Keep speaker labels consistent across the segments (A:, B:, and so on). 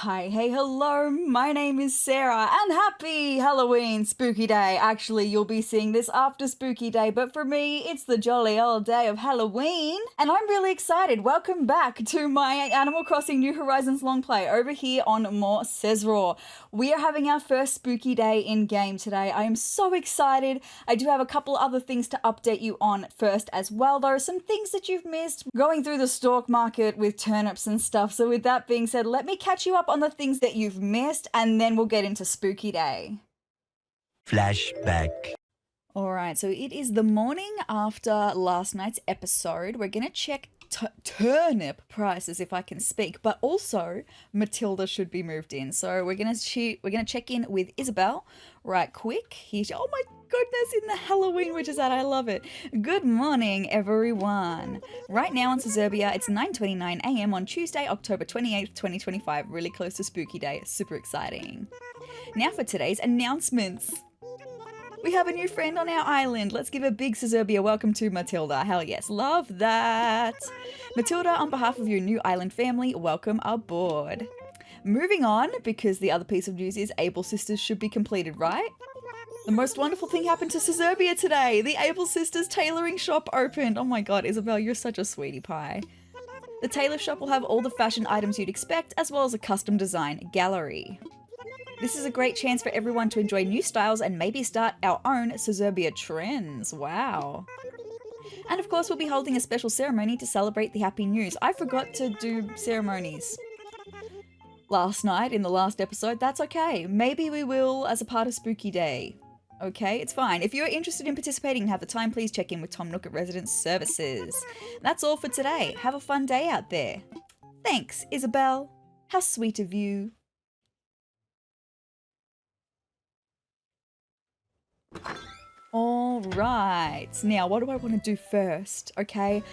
A: Hi, hey, hello, my name is Sarah, and happy Halloween Spooky Day. Actually, you'll be seeing this after Spooky Day, but for me, it's the jolly old day of Halloween, and I'm really excited. Welcome back to my Animal Crossing New Horizons long play over here on more sezrawrr. We are having our first Spooky Day in-game today. I am so excited. I do have a couple other things to update you on first as well, though. Some things that you've missed going through the stock market with turnips and stuff. So with that being said, let me catch you up on the things that you've missed, and then we'll get into Spooky Day.
B: Flashback.
A: Alright, so it is the morning after last night's episode. We're going to check turnip prices, if I can speak, but also Matilda should be moved in. So we're going to check in with Isabel right quick. Oh my goodness, in the Halloween witch is that, I love it. Good morning, everyone. Right now on Sezrawrr, it's 9:29 a.m. on Tuesday, October 28th, 2025, really close to Spooky Day. Super exciting. Now for today's announcements. We have a new friend on our island. Let's give a big Sezrawrr welcome to Matilda. Hell yes, love that. Matilda, on behalf of your new island family, welcome aboard. Moving on, because the other piece of news is Able Sisters should be completed, right? The most wonderful thing happened to Sezrawrr today. The Able Sisters tailoring shop opened. Oh my god, Isabel, you're such a sweetie pie. The tailor shop will have all the fashion items you'd expect, as well as a custom design gallery. This is a great chance for everyone to enjoy new styles and maybe start our own Sezrawrr trends. Wow. And of course, we'll be holding a special ceremony to celebrate the happy news. I forgot to do ceremonies last night in the last episode. That's okay. Maybe we will as a part of Spooky Day. Okay, it's fine. If you're interested in participating and have the time, please check in with Tom Nook at Resident Services. That's all for today. Have a fun day out there. Thanks, Isabel. How sweet of you. All right, now what do I want to do first? Okay,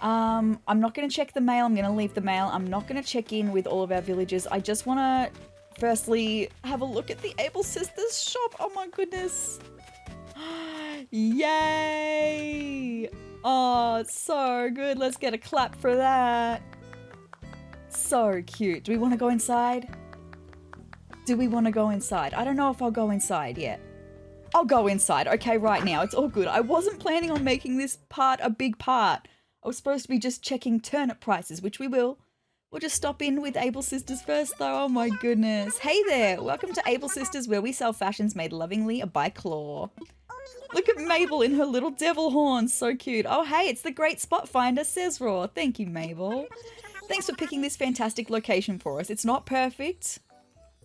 A: I'm not going to check the mail. I'm going to leave the mail. I'm not going to check in with all of our villagers. I just want to firstly have a look at the Able Sisters shop. Oh my goodness. Yay. Oh, it's so good. Let's get a clap for that. So cute. Do we want to go inside? Do we want to go inside? I don't know if I'll go inside yet. I'll go inside. Okay, right now. It's all good. I wasn't planning on making this part a big part. I was supposed to be just checking turnip prices, which we will. We'll just stop in with Able Sisters first, though. Oh my goodness. Hey there. Welcome to Able Sisters, where we sell fashions made lovingly by Claw. Look at Mabel in her little devil horns. So cute. Oh, hey, it's the great spot finder, sezrawrr. Thank you, Mabel. Thanks for picking this fantastic location for us. It's not perfect.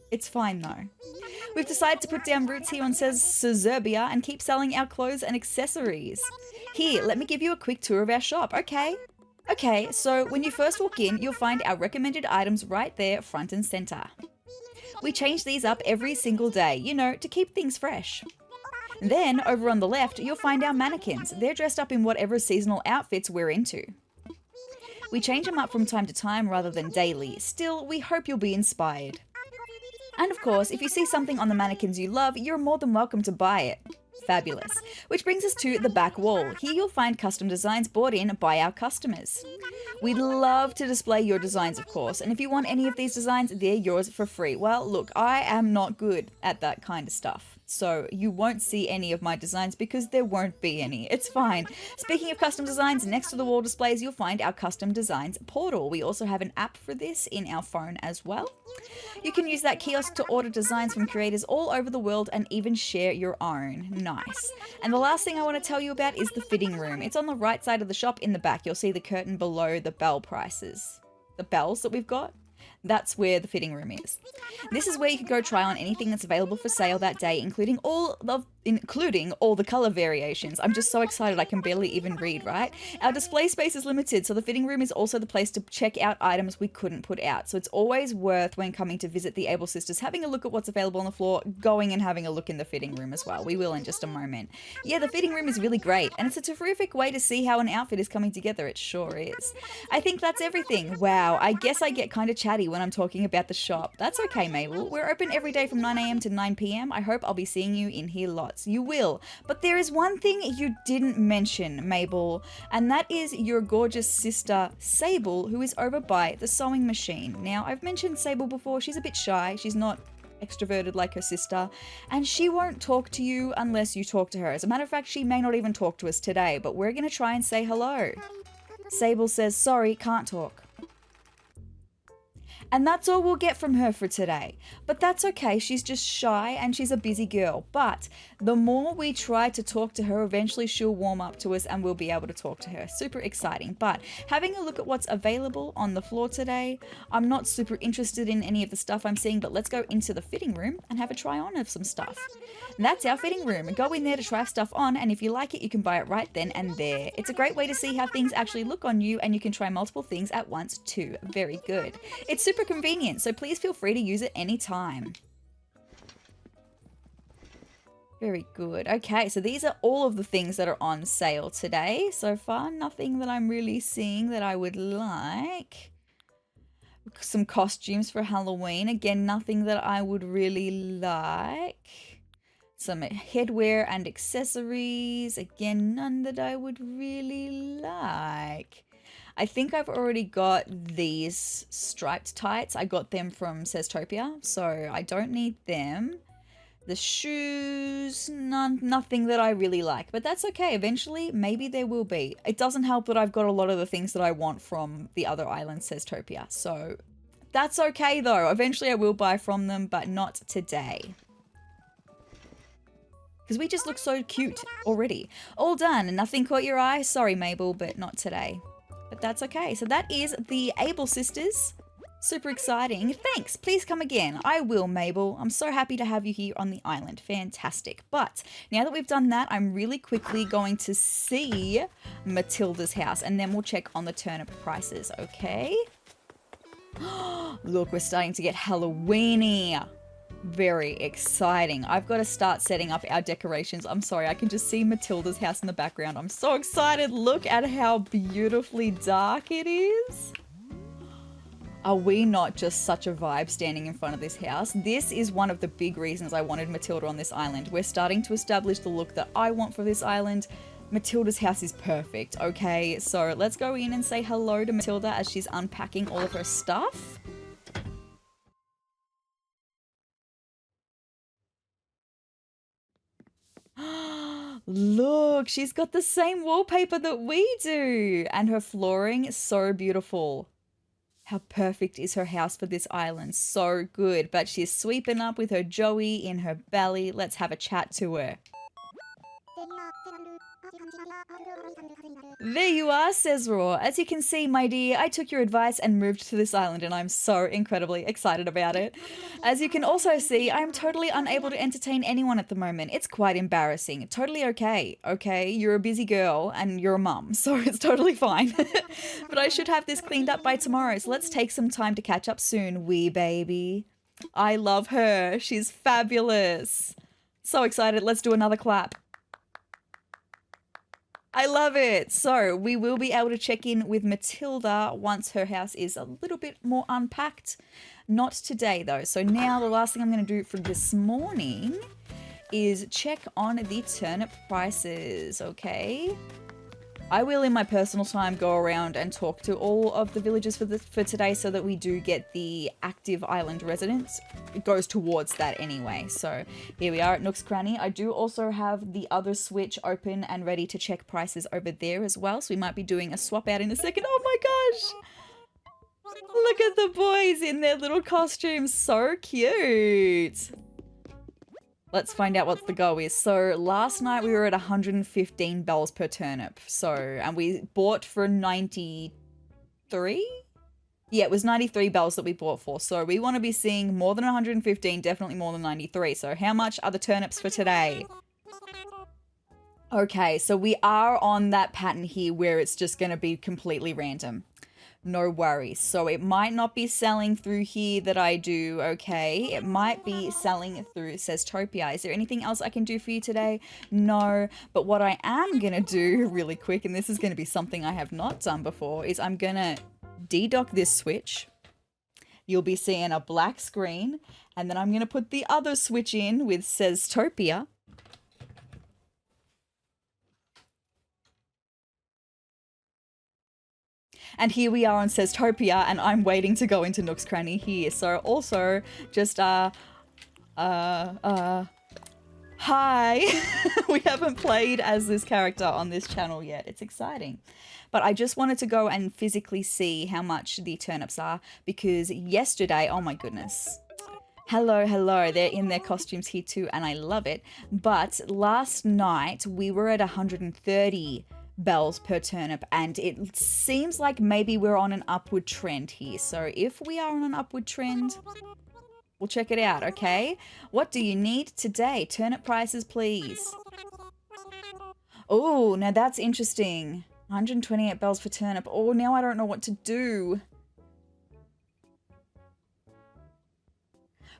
A: It's fine though. We've decided to put down roots here on Sezrawrr and keep selling our clothes and accessories. Here, let me give you a quick tour of our shop, okay? Okay, so when you first walk in, you'll find our recommended items right there, front and center. We change these up every single day, you know, to keep things fresh. Then, over on the left, you'll find our mannequins. They're dressed up in whatever seasonal outfits we're into. We change them up from time to time rather than daily. Still, we hope you'll be inspired. And of course, if you see something on the mannequins you love, you're more than welcome to buy it. Fabulous. Which brings us to the back wall. Here you'll find custom designs bought in by our customers. We'd love to display your designs, of course, and if you want any of these designs, they're yours for free. Well, look, I am not good at that kind of stuff, so you won't see any of my designs because there won't be any. It's fine. Speaking of custom designs, next to the wall displays, you'll find our custom designs portal. We also have an app for this in our phone as well. You can use that kiosk to order designs from creators all over the world and even share your own. Nice. And the last thing I want to tell you about is the fitting room. It's on the right side of the shop in the back. You'll see the curtain below the bell prices. The bells that we've got. That's where the fitting room is. This is where you can go try on anything that's available for sale that day, including all the color variations. I'm just so excited I can barely even read, right? Our display space is limited, so the fitting room is also the place to check out items we couldn't put out. So it's always worth, when coming to visit the Able Sisters, having a look at what's available on the floor, going and having a look in the fitting room as well. We will in just a moment. Yeah, the fitting room is really great, and it's a terrific way to see how an outfit is coming together. It sure is. I think that's everything. Wow, I guess I get kind of chatty when I'm talking about the shop. That's okay, Mabel. We're open every day from 9 a.m. to 9 p.m. I hope I'll be seeing you in here lots. You will. But there is one thing you didn't mention, Mabel, and that is your gorgeous sister, Sable, who is over by the sewing machine. Now, I've mentioned Sable before. She's a bit shy. She's not extroverted like her sister, and she won't talk to you unless you talk to her. As a matter of fact, she may not even talk to us today, but we're going to try and say hello. Sable says, sorry, can't talk. And that's all we'll get from her for today. But that's okay, she's just shy and she's a busy girl. But the more we try to talk to her, eventually she'll warm up to us and we'll be able to talk to her. Super exciting. But having a look at what's available on the floor today, I'm not super interested in any of the stuff I'm seeing, but let's go into the fitting room and have a try on of some stuff. And that's our fitting room. Go in there to try stuff on, and if you like it, you can buy it right then and there. It's a great way to see how things actually look on you, and you can try multiple things at once too. Very good. It's super convenient, so please feel free to use it anytime. Very good. Okay, so these are all of the things that are on sale today. So far, nothing that I'm really seeing that I would like. Some costumes for Halloween. Again, nothing that I would really like. Some headwear and accessories. Again, none that I would really like. I think I've already got these striped tights. I got them from Sezrawrr, so I don't need them. The shoes, nothing that I really like, but that's okay. Eventually, maybe there will be. It doesn't help that I've got a lot of the things that I want from the other island, Sezrawrr, so that's okay though. Eventually I will buy from them, but not today. Because we just look so cute already. All done. Nothing caught your eye? Sorry, Mabel, but not today. But that's okay. So that is the Able sisters. Super exciting. Thanks. Please come again. I will, Mabel. I'm so happy to have you here on the island. Fantastic. But now that we've done that, I'm really quickly going to see Matilda's house, and then we'll check on the turnip prices, okay? Look, we're starting to get Halloweeny. Very exciting. I've got to start setting up our decorations. I'm sorry, I can just see Matilda's house in the background. I'm so excited. Look at how beautifully dark it is. Are we not just such a vibe standing in front of this house? This is one of the big reasons I wanted Matilda on this island. We're starting to establish the look that I want for this island. Matilda's house is perfect, okay? So let's go in and say hello to Matilda as she's unpacking all of her stuff. Look, she's got the same wallpaper that we do. And her flooring is so beautiful. How perfect is her house for this island? So good. But she's sweeping up with her Joey in her belly. Let's have a chat to her. There you are, sezrawrr. As you can see, my dear, I took your advice and moved to this island, and I'm so incredibly excited about it. As you can also see, I'm totally unable to entertain anyone at the moment. It's quite embarrassing. Totally okay, okay? You're a busy girl, and you're a mum, so it's totally fine. But I should have this cleaned up by tomorrow, so let's take some time to catch up soon, wee baby. I love her. She's fabulous. So excited. Let's do another clap. I love it. So we will be able to check in with Matilda once her house is a little bit more unpacked. Not today though. So now the last thing I'm going to do for this morning is check on the turnip prices, okay? I will, in my personal time, go around and talk to all of the villagers for today so that we do get the active island residents. It goes towards that anyway. So here we are at Nook's Cranny. I do also have the other switch open and ready to check prices over there as well. So we might be doing a swap out in a second. Oh my gosh! Look at the boys in their little costumes. So cute. Let's find out what the go is. So last night we were at 115 bells per turnip. So, and we bought for 93? Yeah, it was 93 bells that we bought for. So we want to be seeing more than 115, definitely more than 93. So how much are the turnips for today? Okay, so we are on that pattern here where it's just going to be completely random. No worries. So it might not be selling through here that I do, okay? It might be selling through Sezrawrr. Is there anything else I can do for you today? No. But what I am going to do really quick, and this is going to be something I have not done before, is I'm going to de-dock this switch. you'll be seeing a black screen, and then I'm going to put the other switch in with Seztopia. And here we are on Seztopia, and I'm waiting to go into Nook's Cranny here. So also, just, hi. We haven't played as this character on this channel yet. It's exciting. But I just wanted to go and physically see how much the turnips are, because yesterday, oh my goodness. Hello, hello. They're in their costumes here too, and I love it. But last night, we were at 130 bells per turnip, and it seems like maybe we're on an upward trend here. So if we are on an upward trend, we'll check it out, okay? What do you need today? Turnip prices, please. Oh, now that's interesting. 128 bells per turnip. Oh, now I don't know what to do.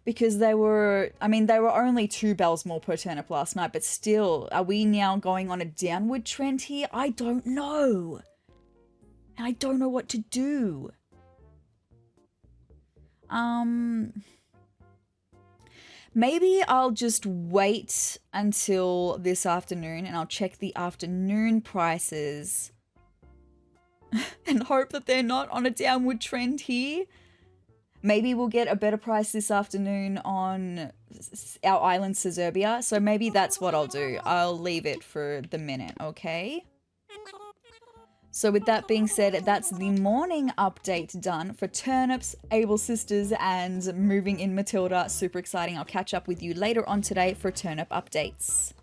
A: Because they were only 2 bells more per turnip last night, but still, are we now going on a downward trend here? I don't know. And I don't know what to do. Maybe I'll just wait until this afternoon and I'll check the afternoon prices and hope that they're not on a downward trend here. Maybe we'll get a better price this afternoon on our island, Sezrawrr. So maybe that's what I'll do. I'll leave it for the minute, okay? So with that being said, that's the morning update done for turnips, Able Sisters, and moving in Matilda. Super exciting. I'll catch up with you later on today for turnip updates.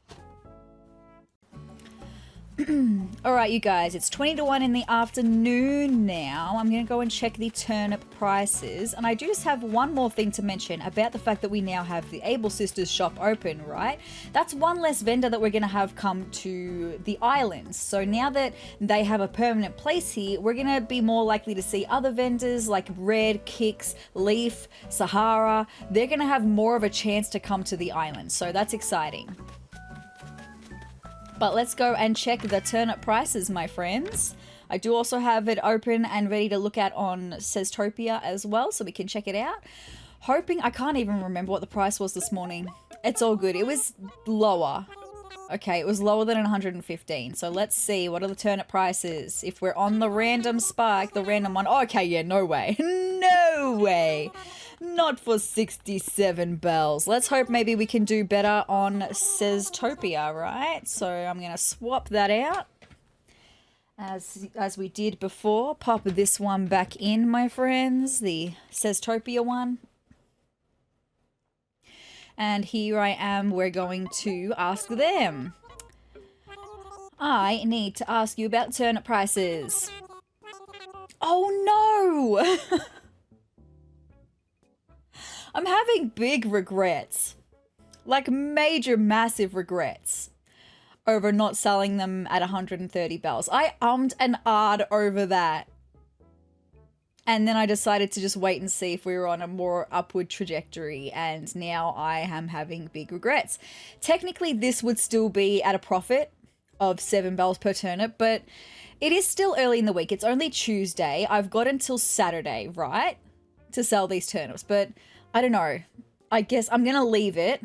A: Alright, you guys, it's 20 to 1 in the afternoon now. I'm going to go and check the turnip prices. And I do just have one more thing to mention about the fact that we now have the Able Sisters shop open, right? That's one less vendor that we're going to have come to the islands. So now that they have a permanent place here, we're going to be more likely to see other vendors like Red, Kicks, Leaf, Sahara. They're going to have more of a chance to come to the island. So that's exciting. But let's go and check the turnip prices, my friends. I do also have it open and ready to look at on Seztopia as well, so we can check it out. Hoping, I can't even remember what the price was this morning. It's all good. It was lower. Okay, it was lower than 115. So let's see, what are the turnip prices? If we're on the random spike, the random one. Oh, okay, yeah, no way. No way. Not for 67 bells. Let's hope maybe we can do better on Seztopia, right? So I'm going to swap that out as we did before. Pop this one back in, my friends, the Seztopia one. And here I am, we're going to ask them. I need to ask you about turnip prices. Oh no! I'm having big regrets. Like major, massive regrets over not selling them at 130 bells. I ummed and ahed over that. And then I decided to just wait and see if we were on a more upward trajectory. And now I am having big regrets. Technically, this would still be at a profit of 7 bells per turnip, but it is still early in the week. It's only Tuesday. I've got until Saturday, right, to sell these turnips. But I don't know. I guess I'm going to leave it.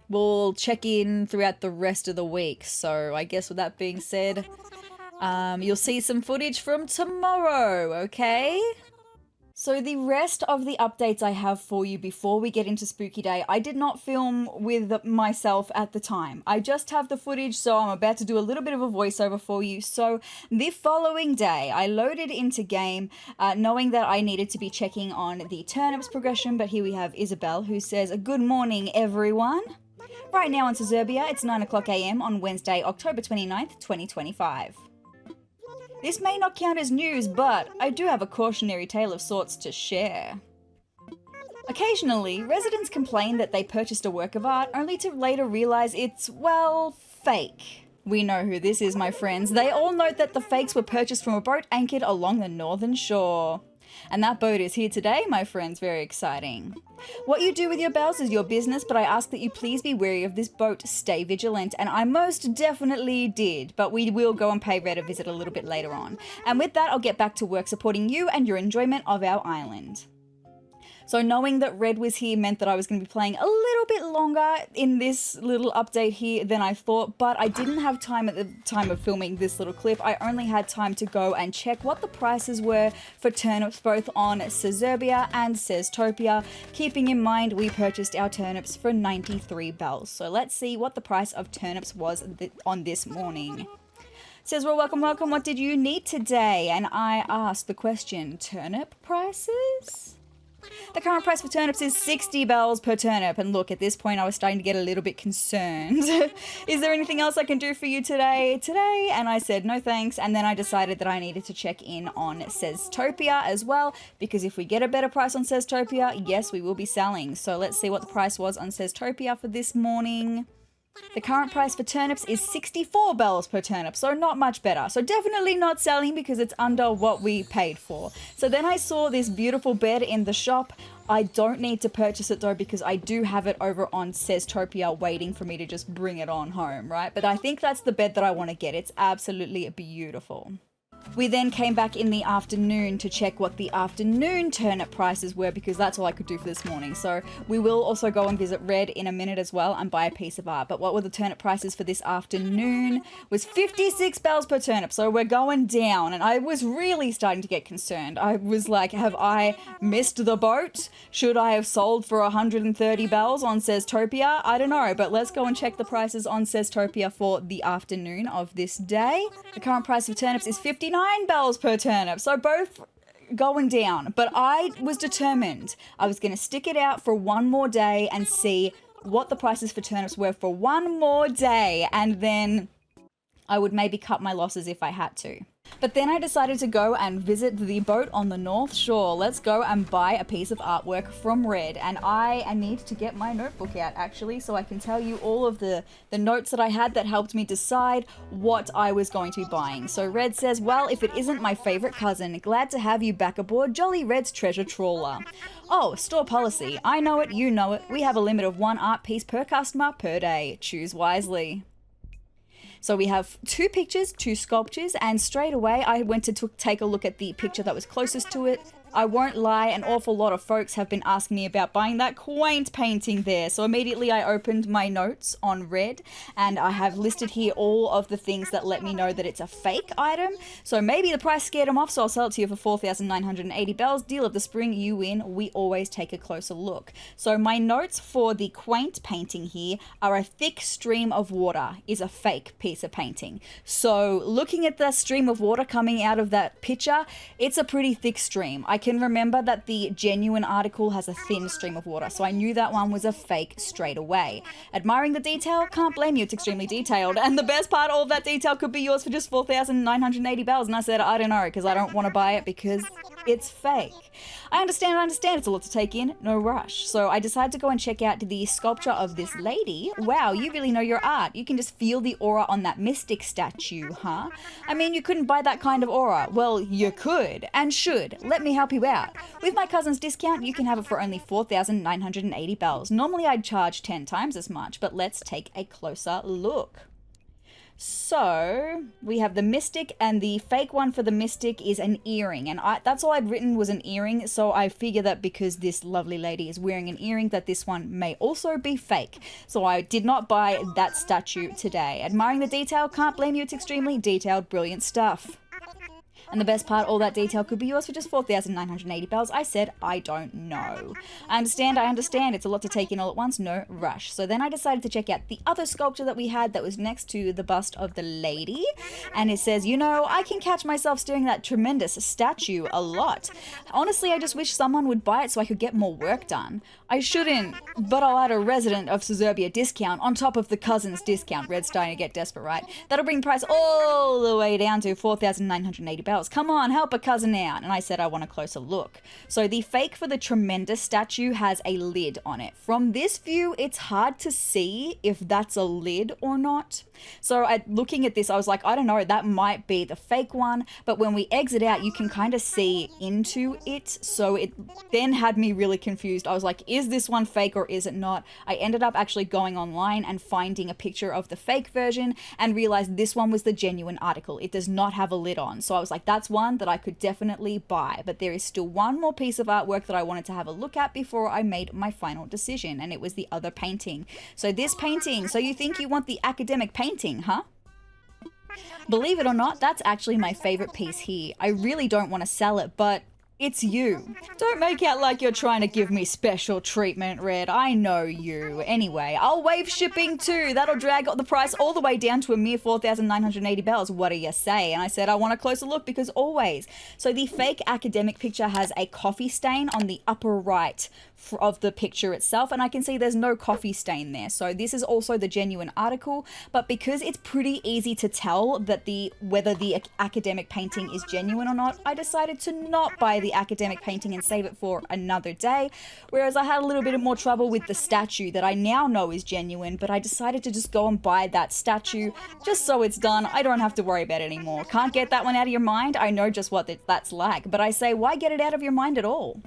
A: We'll check in throughout the rest of the week. So I guess with that being said, you'll see some footage from tomorrow, okay? So the rest of the updates I have for you before we get into Spooky Day, I did not film with myself at the time. I just have the footage, so I'm about to do a little bit of a voiceover for you. So the following day, I loaded into game, knowing that I needed to be checking on the turnips progression, but here we have Isabel, who says, "Good morning, everyone." Right now on Sezrawrr, it's 9 o'clock AM on Wednesday, October 29th, 2025. This may not count as news, but I do have a cautionary tale of sorts to share. Occasionally, residents complain that they purchased a work of art only to later realize it's, well, fake. We know who this is, my friends. They all note that the fakes were purchased from a boat anchored along the northern shore. And that boat is here today, my friends. Very exciting. What you do with your bells is your business, but I ask that you please be wary of this boat. Stay vigilant. And I most definitely did, but we will go and pay Red a visit a little bit later on. And with that, I'll get back to work supporting you and your enjoyment of our island. So knowing that Red was here meant that I was going to be playing a little bit longer in this little update here than I thought, but I didn't have time at the time of filming this little clip. I only had time to go and check what the prices were for turnips both on sezrawrr and seztopia, keeping in mind we purchased our turnips for 93 bells. So let's see what the price of turnips was on this morning. Sezrawrr, welcome, welcome. What did you need today? And I asked the question, turnip prices? The current price for turnips is 60 bells per turnip. And look, at this point, I was starting to get a little bit concerned. Is there anything else I can do for you today? And I said, no thanks. And then I decided that I needed to check in on seztopia as well, because if we get a better price on seztopia, yes, we will be selling. So let's see what the price was on seztopia for this morning. The current price for turnips is 64 bells per turnip, so not much better. So definitely not selling because it's under what we paid for. So then I saw this beautiful bed in the shop. I don't need to purchase it though because I do have it over on seztopia waiting for me to just bring it on home, right? But I think that's the bed that I want to get. It's absolutely beautiful. We then came back in the afternoon to check what the afternoon turnip prices were because that's all I could do for this morning. So we will also go and visit Red in a minute as well and buy a piece of art. But what were the turnip prices for this afternoon? Was 56 bells per turnip. So we're going down and I was really starting to get concerned. I was like, have I missed the boat? Should I have sold for 130 bells on seztopia? I don't know, but let's go and check the prices on seztopia for the afternoon of this day. The current price of turnips is 59 bells per turnip, so both going down, but I was determined I was going to stick it out for one more day and see what the prices for turnips were for one more day, and then I would maybe cut my losses if I had to. But then I decided to go and visit the boat on the North Shore. Let's go and buy a piece of artwork from Red. And I need to get my notebook out actually so I can tell you all of the notes that I had that helped me decide what I was going to be buying. So Red says, well, if it isn't my favorite cousin, glad to have you back aboard Jolly Red's treasure trawler. Oh, store policy. I know it, you know it. We have a limit of 1 art piece per customer per day. Choose wisely. So we have 2 pictures, 2 sculptures, and straight away I went to take a look at the picture that was closest to it. I won't lie, an awful lot of folks have been asking me about buying that quaint painting there. So immediately I opened my notes on Red and I have listed here all of the things that let me know that it's a fake item. So maybe the price scared them off, so I'll sell it to you for 4,980 bells. Deal of the spring, you win. We always take a closer look. So my notes for the quaint painting here are a thick stream of water is a fake piece of painting. So looking at the stream of water coming out of that picture, it's a pretty thick stream. I can remember that the genuine article has a thin stream of water, so I knew that one was a fake straight away. Admiring the detail? Can't blame you, it's extremely detailed. And the best part, all of that detail could be yours for just 4,980 bells. And I said, I don't know, because I don't want to buy it because it's fake. I understand, it's a lot to take in, no rush. So I decided to go and check out the sculpture of this lady. Wow, you really know your art. You can just feel the aura on that mystic statue, huh? I mean, you couldn't buy that kind of aura. Well, you could and should. Let me help you out. With my cousin's discount, you can have it for only 4,980 bells. Normally I'd charge 10 times as much, but let's take a closer look. So we have the mystic, and the fake one for the mystic is an earring, and that's all I'd written was an earring, so I figure that because this lovely lady is wearing an earring that this one may also be fake. So I did not buy that statue today. Admiring the detail? Can't blame you, it's extremely detailed, brilliant stuff. And the best part, all that detail could be yours for just 4,980 bells. I said, I don't know. I understand. It's a lot to take in all at once. No rush. So then I decided to check out the other sculpture that we had that was next to the bust of the lady. And it says, you know, I can catch myself staring at that tremendous statue a lot. Honestly, I just wish someone would buy it so I could get more work done. I shouldn't, but I'll add a resident of sezrawrr discount on top of the cousin's discount. Red's starting to get desperate, right? That'll bring the price all the way down to 4,980 bells. Come on, help a cousin out. And I said I want a closer look. So the fake for the tremendous statue has a lid on it. From this view, it's hard to see if that's a lid or not. So looking at this, I was like, I don't know, that might be the fake one. But when we exit out, you can kind of see into it. So it then had me really confused. I was like, is this one fake or is it not? I ended up actually going online and finding a picture of the fake version and realized this one was the genuine article. It does not have a lid on. So I was like, that's one that I could definitely buy. But there is still one more piece of artwork that I wanted to have a look at before I made my final decision, and it was the other painting. So this painting, so you think you want the academic painting, huh? Believe it or not, that's actually my favorite piece here. I really don't want to sell it, but it's you. Don't make out like you're trying to give me special treatment, Red. I know you. Anyway, I'll waive shipping too. That'll drag the price all the way down to a mere 4,980 bells. What do you say? And I said I want a closer look because always. So the fake academic picture has a coffee stain on the upper right of the picture itself, and I can see there's no coffee stain there. So this is also the genuine article, but because it's pretty easy to tell that whether the academic painting is genuine or not, I decided to not buy the academic painting and save it for another day. Whereas I had a little bit more trouble with the statue that I now know is genuine, but I decided to just go and buy that statue just so it's done. I don't have to worry about it anymore. Can't get that one out of your mind? I know just what that's like, but I say, why get it out of your mind at all?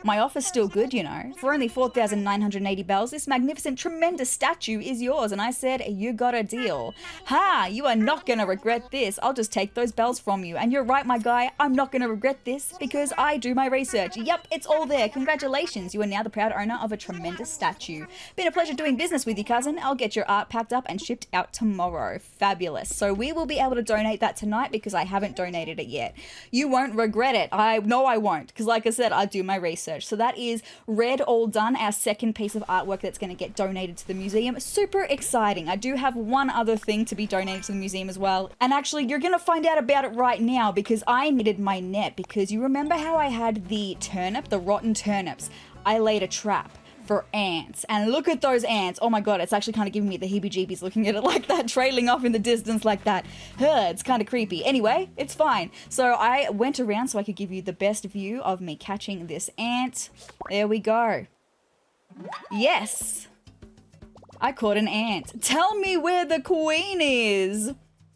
A: My offer's still good, you know. For only 4,980 bells, this magnificent, tremendous statue is yours. And I said, you got a deal. Ha! You are not gonna regret this. I'll just take those bells from you. And you're right, my guy. I'm not gonna regret this because I do my research. Yep, it's all there. Congratulations. You are now the proud owner of a tremendous statue. Been a pleasure doing business with you, cousin. I'll get your art packed up and shipped out tomorrow. Fabulous. So we will be able to donate that tonight because I haven't donated it yet. You won't regret it. I know I won't, because like I said, I do my research. So that is Red all done, our second piece of artwork that's going to get donated to the museum. Super exciting. I do have one other thing to be donated to the museum as well. And actually, you're going to find out about it right now because I needed my net, because you remember how I had the turnip, the rotten turnips. I laid a trap for ants, and look at those ants. Oh my god, it's actually kind of giving me the heebie-jeebies looking at it like that, trailing off in the distance like that. It's kind of creepy. Anyway, it's fine. So I went around so I could give you the best view of me catching this ant. There we go. Yes, I caught an ant. Tell me where the queen is.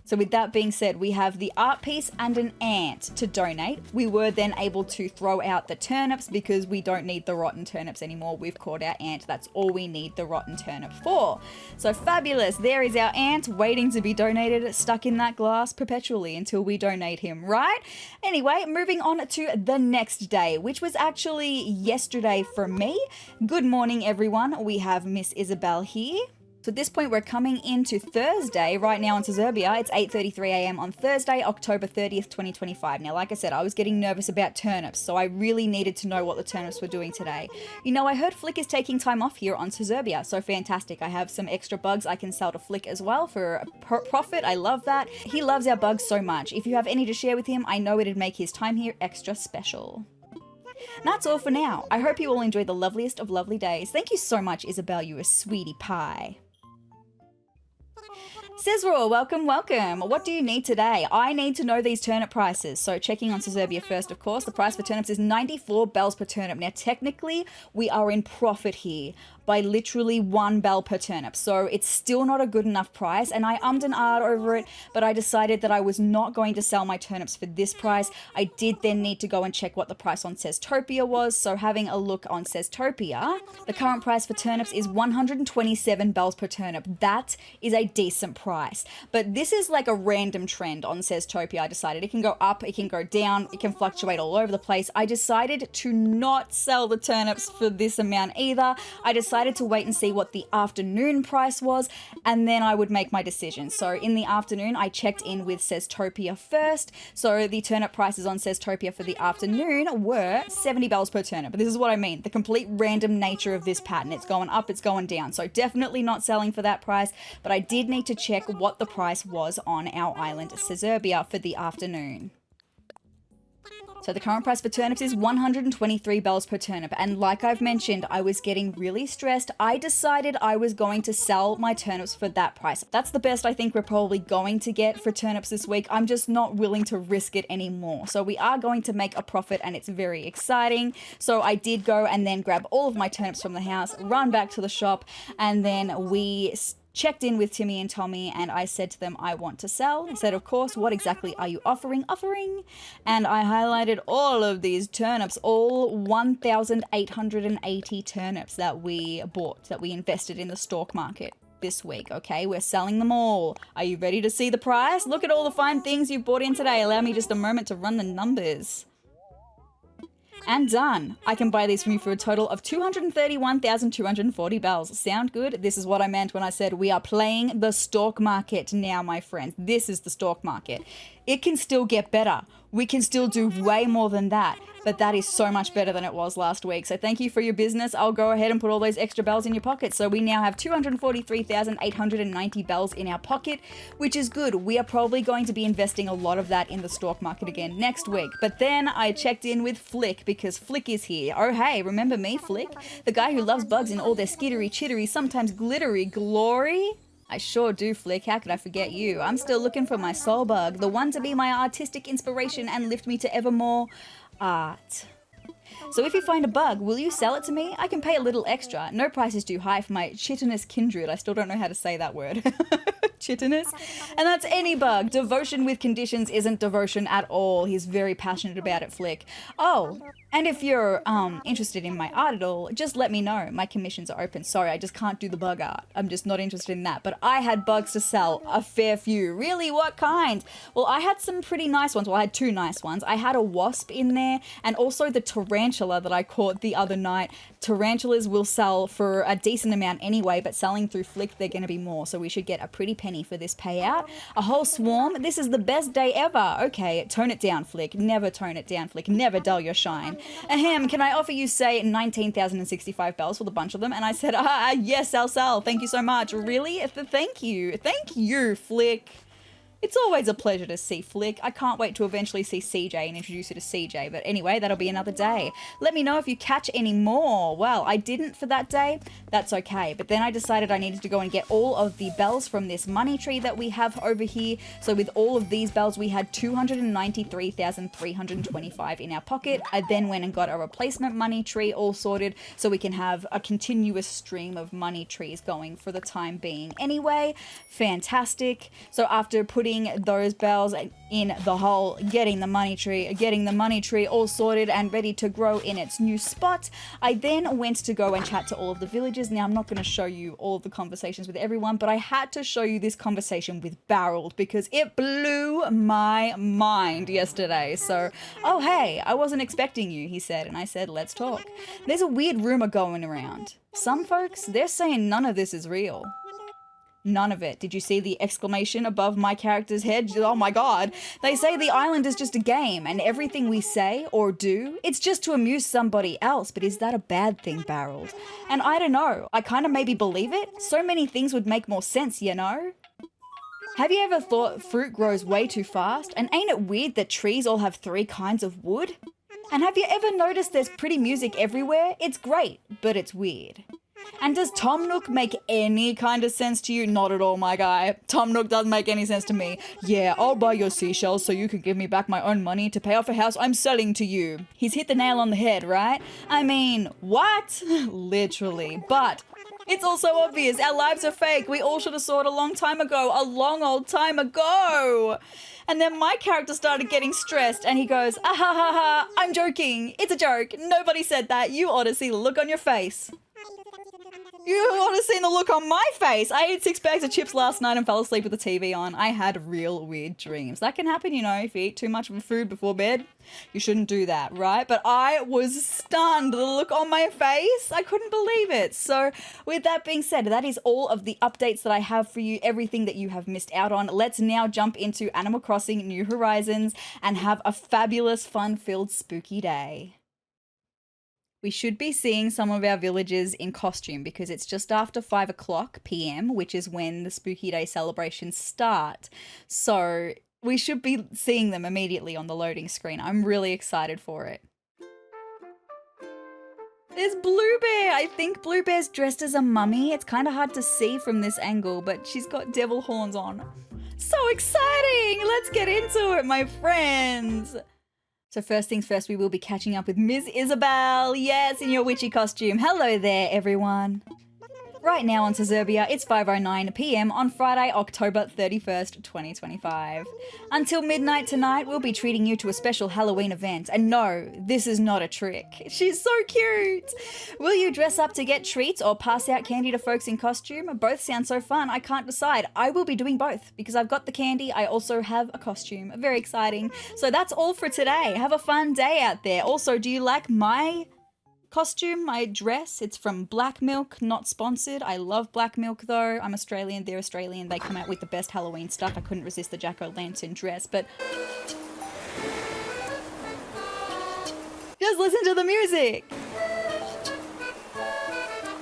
A: So with that being said, we have the art piece and an ant to donate. We were then able to throw out the turnips because we don't need the rotten turnips anymore. We've caught our ant. That's all we need the rotten turnip for. So fabulous. There is our ant waiting to be donated, stuck in that glass perpetually until we donate him, right? Anyway, moving on to the next day, which was actually yesterday for me. Good morning, everyone. We have Miss Isabel here. So at this point, we're coming into Thursday right now on sezrawrr. It's 8:33 a.m. on Thursday, October 30th, 2025. Now, like I said, I was getting nervous about turnips, so I really needed to know what the turnips were doing today. You know, I heard Flick is taking time off here on sezrawrr, so fantastic. I have some extra bugs I can sell to Flick as well for a profit. I love that. He loves our bugs so much. If you have any to share with him, I know it'd make his time here extra special. That's all for now. I hope you all enjoy the loveliest of lovely days. Thank you so much, Isabel, you a sweetie pie. sezrawrr, welcome, welcome. What do you need today? I need to know these turnip prices. So checking on sezrawrr first, of course. The price for turnips is 94 bells per turnip. Now, technically, we are in profit here by literally 1 bell per turnip. So it's still not a good enough price, and I ummed and ahed over it, but I decided that I was not going to sell my turnips for this price. I did then need to go and check what the price on Seztopia was. So having a look on Seztopia, the current price for turnips is 127 bells per turnip. That is a decent price. But this is like a random trend on Seztopia. I decided it can go up, it can go down, it can fluctuate all over the place. I decided to not sell the turnips for this amount either. I decided to wait and see what the afternoon price was, and then I would make my decision. So in the afternoon, I checked in with Seztopia first. So the turnip prices on Seztopia for the afternoon were 70 bells per turnip. But this is what I mean, the complete random nature of this pattern. It's going up, it's going down. So definitely not selling for that price, but I did need to check what the price was on our island sezrawrr for the afternoon. So the current price for turnips is 123 bells per turnip. And like I've mentioned, I was getting really stressed. I decided I was going to sell my turnips for that price. That's the best I think we're probably going to get for turnips this week. I'm just not willing to risk it anymore. So we are going to make a profit, and it's very exciting. So I did go and then grab all of my turnips from the house, run back to the shop, and then we checked in with Timmy and Tommy, and I said to them, I want to sell. I said, of course, what exactly are you offering? And I highlighted all of these turnips, all 1,880 turnips that we bought, that we invested in the stock market this week. Okay, we're selling them all. Are you ready to see the price? Look at all the fine things you've bought in today. Allow me just a moment to run the numbers. And done. I can buy these from you for a total of 231,240 bells. Sound good? This is what I meant when I said we are playing the stock market now, my friends. This is the stock market. It can still get better. We can still do way more than that, but that is so much better than it was last week. So thank you for your business. I'll go ahead and put all those extra bells in your pocket. So we now have 243,890 bells in our pocket, which is good. We are probably going to be investing a lot of that in the stock market again next week. But then I checked in with Flick because Flick is here. Oh, hey, remember me, Flick? The guy who loves bugs in all their skittery, chittery, sometimes glittery glory? I sure do, Flick. How could I forget you? I'm still looking for my soul bug, the one to be my artistic inspiration and lift me to ever more art. So if you find a bug, will you sell it to me? I can pay a little extra. No price is too high for my chitinous kindred. I still don't know how to say that word. Chitinous. And that's any bug. Devotion with conditions isn't devotion at all. He's very passionate about it, Flick. Oh, and if you're interested in my art at all, just let me know. My commissions are open. Sorry, I just can't do the bug art. I'm just not interested in that. But I had bugs to sell, a fair few. Really? What kind? Well, I had some pretty nice ones. Well, I had two nice ones. I had a wasp in there and also the tarantula that I caught the other night. Tarantulas will sell for a decent amount anyway, but selling through Flick, they're going to be more. So we should get a pretty penny for this payout. A whole swarm. This is the best day ever. Okay, tone it down, Flick. Never tone it down, Flick. Never dull your shine. Ahem, can I offer you, say, 19,065 bells for the bunch of them? And I said, yes, I'll sell. Thank you so much. Really? Thank you. Thank you, Flick. It's always a pleasure to see Flick. I can't wait to eventually see CJ and introduce you to CJ. But anyway, that'll be another day. Let me know if you catch any more. Well, I didn't for that day. That's okay. But then I decided I needed to go and get all of the bells from this money tree that we have over here. So with all of these bells, we had 293,325 in our pocket. I then went and got a replacement money tree all sorted so we can have a continuous stream of money trees going for the time being. Anyway, fantastic. So after putting those bells in the hole, getting the money tree all sorted and ready to grow in its new spot, I then went to go and chat to all of the villagers. Now, I'm not going to show you all of the conversations with everyone, but I had to show you this conversation with Barreled because it blew my mind yesterday. So, oh, hey, I wasn't expecting you, he said, and I said, let's talk. There's a weird rumor going around. Some folks, they're saying none of this is real. None of it. Did you see the exclamation above my character's head? Oh my god. They say the island is just a game and everything we say or do, it's just to amuse somebody else. But is that a bad thing, Barreled? And I don't know. I kind of maybe believe it. So many things would make more sense, you know? Have you ever thought fruit grows way too fast? And ain't it weird that trees all have 3 kinds of wood? And have you ever noticed there's pretty music everywhere? It's great, but it's weird. And does Tom Nook make any kind of sense to you? Not at all, my guy. Tom Nook doesn't make any sense to me. Yeah, I'll buy your seashells so you can give me back my own money to pay off a house I'm selling to you. He's hit the nail on the head, right? I mean, what? Literally. But it's also obvious. Our lives are fake. We all should have saw it a long time ago. A long old time ago. And then my character started getting stressed and he goes, ah ha ha ha, I'm joking. It's a joke. Nobody said that. You ought to see the look on your face. You ought to have seen the look on my face. I ate 6 bags of chips last night and fell asleep with the TV on. I had real weird dreams. That can happen, you know, if you eat too much food before bed. You shouldn't do that, right? But I was stunned. The look on my face, I couldn't believe it. So with that being said, that is all of the updates that I have for you, everything that you have missed out on. Let's now jump into Animal Crossing New Horizons and have a fabulous, fun-filled, spooky day. We should be seeing some of our villagers in costume because it's just after 5 o'clock PM, which is when the Spooky Day celebrations start. So we should be seeing them immediately on the loading screen. I'm really excited for it. There's Blue Bear. I think Blue Bear's dressed as a mummy. It's kind of hard to see from this angle, but she's got devil horns on. So exciting! Let's get into it, my friends. So first things first, we will be catching up with Ms. Isabel. Yes, in your witchy costume. Hello there, everyone. Right now on Sezrawrr, it's 5:09 p.m. on Friday, October 31st, 2025. Until midnight tonight, we'll be treating you to a special Halloween event. And no, this is not a trick. She's so cute! Will you dress up to get treats or pass out candy to folks in costume? Both sound so fun, I can't decide. I will be doing both because I've got the candy, I also have a costume. Very exciting. So that's all for today. Have a fun day out there. Also, do you like my costume, my dress? It's from Black Milk, not sponsored. I love Black Milk though. I'm Australian, they're Australian. They come out with the best Halloween stuff. I couldn't resist the jack-o'-lantern dress, but just listen to the music.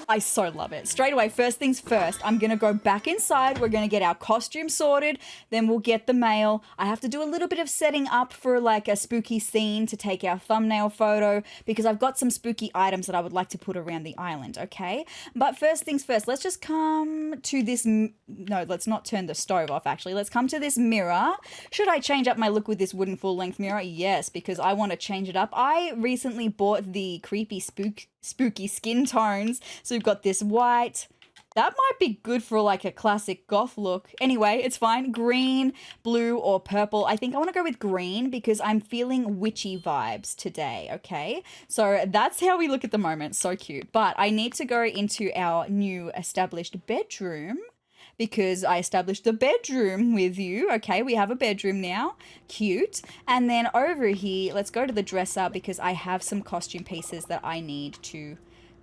A: I so love it. Straight away, first things first, I'm going to go back inside. We're going to get our costume sorted. Then we'll get the mail. I have to do a little bit of setting up for like a spooky scene to take our thumbnail photo because I've got some spooky items that I would like to put around the island, okay? But first things first, let's just come to this... No, let's not turn the stove off, actually. Let's come to this mirror. Should I change up my look with this wooden full-length mirror? Yes, because I want to change it up. I recently bought the creepy spooky skin tones. So we've got this white. That might be good for like a classic goth look. Anyway, it's fine. Green, blue, or purple. I think I want to go with green because I'm feeling witchy vibes today, okay? So that's how we look at the moment. So cute. But I need to go into our new established bedroom because I established the bedroom with you. Okay, we have a bedroom now. Cute. And then over here, let's go to the dresser because I have some costume pieces that I need to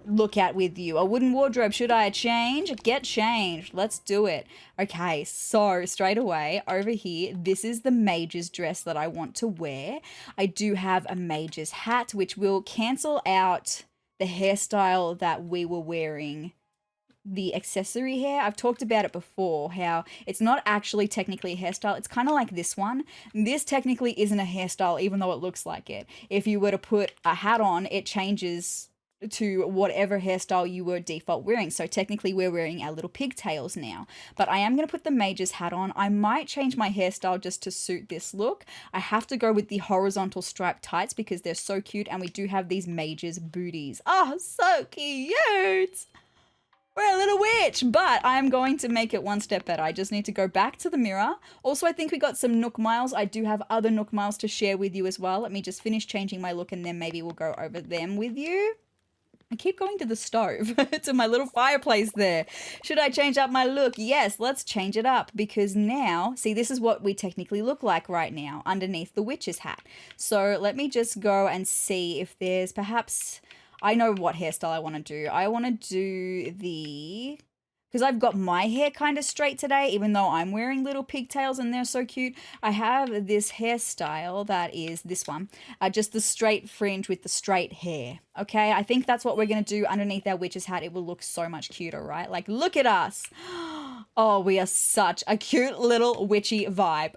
A: look at with you. A wooden wardrobe. Should I change? Get changed. Let's do it. Okay, so straight away over here, this is the mage's dress that I want to wear. I do have a mage's hat, which will cancel out the hairstyle that we were wearing, the accessory hair. I've talked about it before, how it's not actually technically a hairstyle. It's kind of like this one. This technically isn't a hairstyle, even though it looks like it. If you were to put a hat on, it changes to whatever hairstyle you were default wearing. So technically we're wearing our little pigtails now. But I am going to put the mage's hat on. I might change my hairstyle just to suit this look. I have to go with the horizontal striped tights because they're so cute, and we do have these mage's booties. Oh, so cute! We're a little witch, but I'm going to make it one step better. I just need to go back to the mirror. Also, I think we got some Nook miles. I do have other Nook miles to share with you as well. Let me just finish changing my look and then maybe we'll go over them with you. I keep going to the stove, to my little fireplace there. Should I change up my look? Yes, let's change it up because now, see, this is what we technically look like right now underneath the witch's hat. So let me just go and see if there's perhaps... I know what hairstyle I want to do. I want to do the... Because I've got my hair kind of straight today, even though I'm wearing little pigtails and they're so cute. I have this hairstyle that is this one. Just the straight fringe with the straight hair. Okay, I think that's what we're going to do underneath our witch's hat. It will look so much cuter, right? Like, look at us. Oh, we are such a cute little witchy vibe.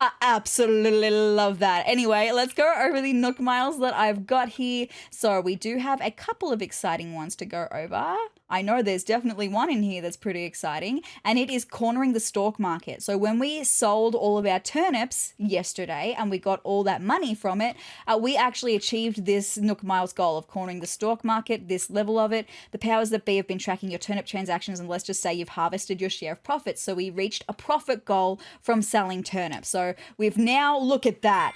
A: I absolutely love that. Anyway, let's go over the Nook miles that I've got here. So we do have a couple of exciting ones to go over. I know there's definitely one in here that's pretty exciting, and it is cornering the stock market. So when we sold all of our turnips yesterday and we got all that money from it, we actually achieved this Nook Miles goal of cornering the stock market, this level of it. The powers that be have been tracking your turnip transactions, and let's just say you've harvested your share of profits. So we reached a profit goal from selling turnips. So we've now, look at that.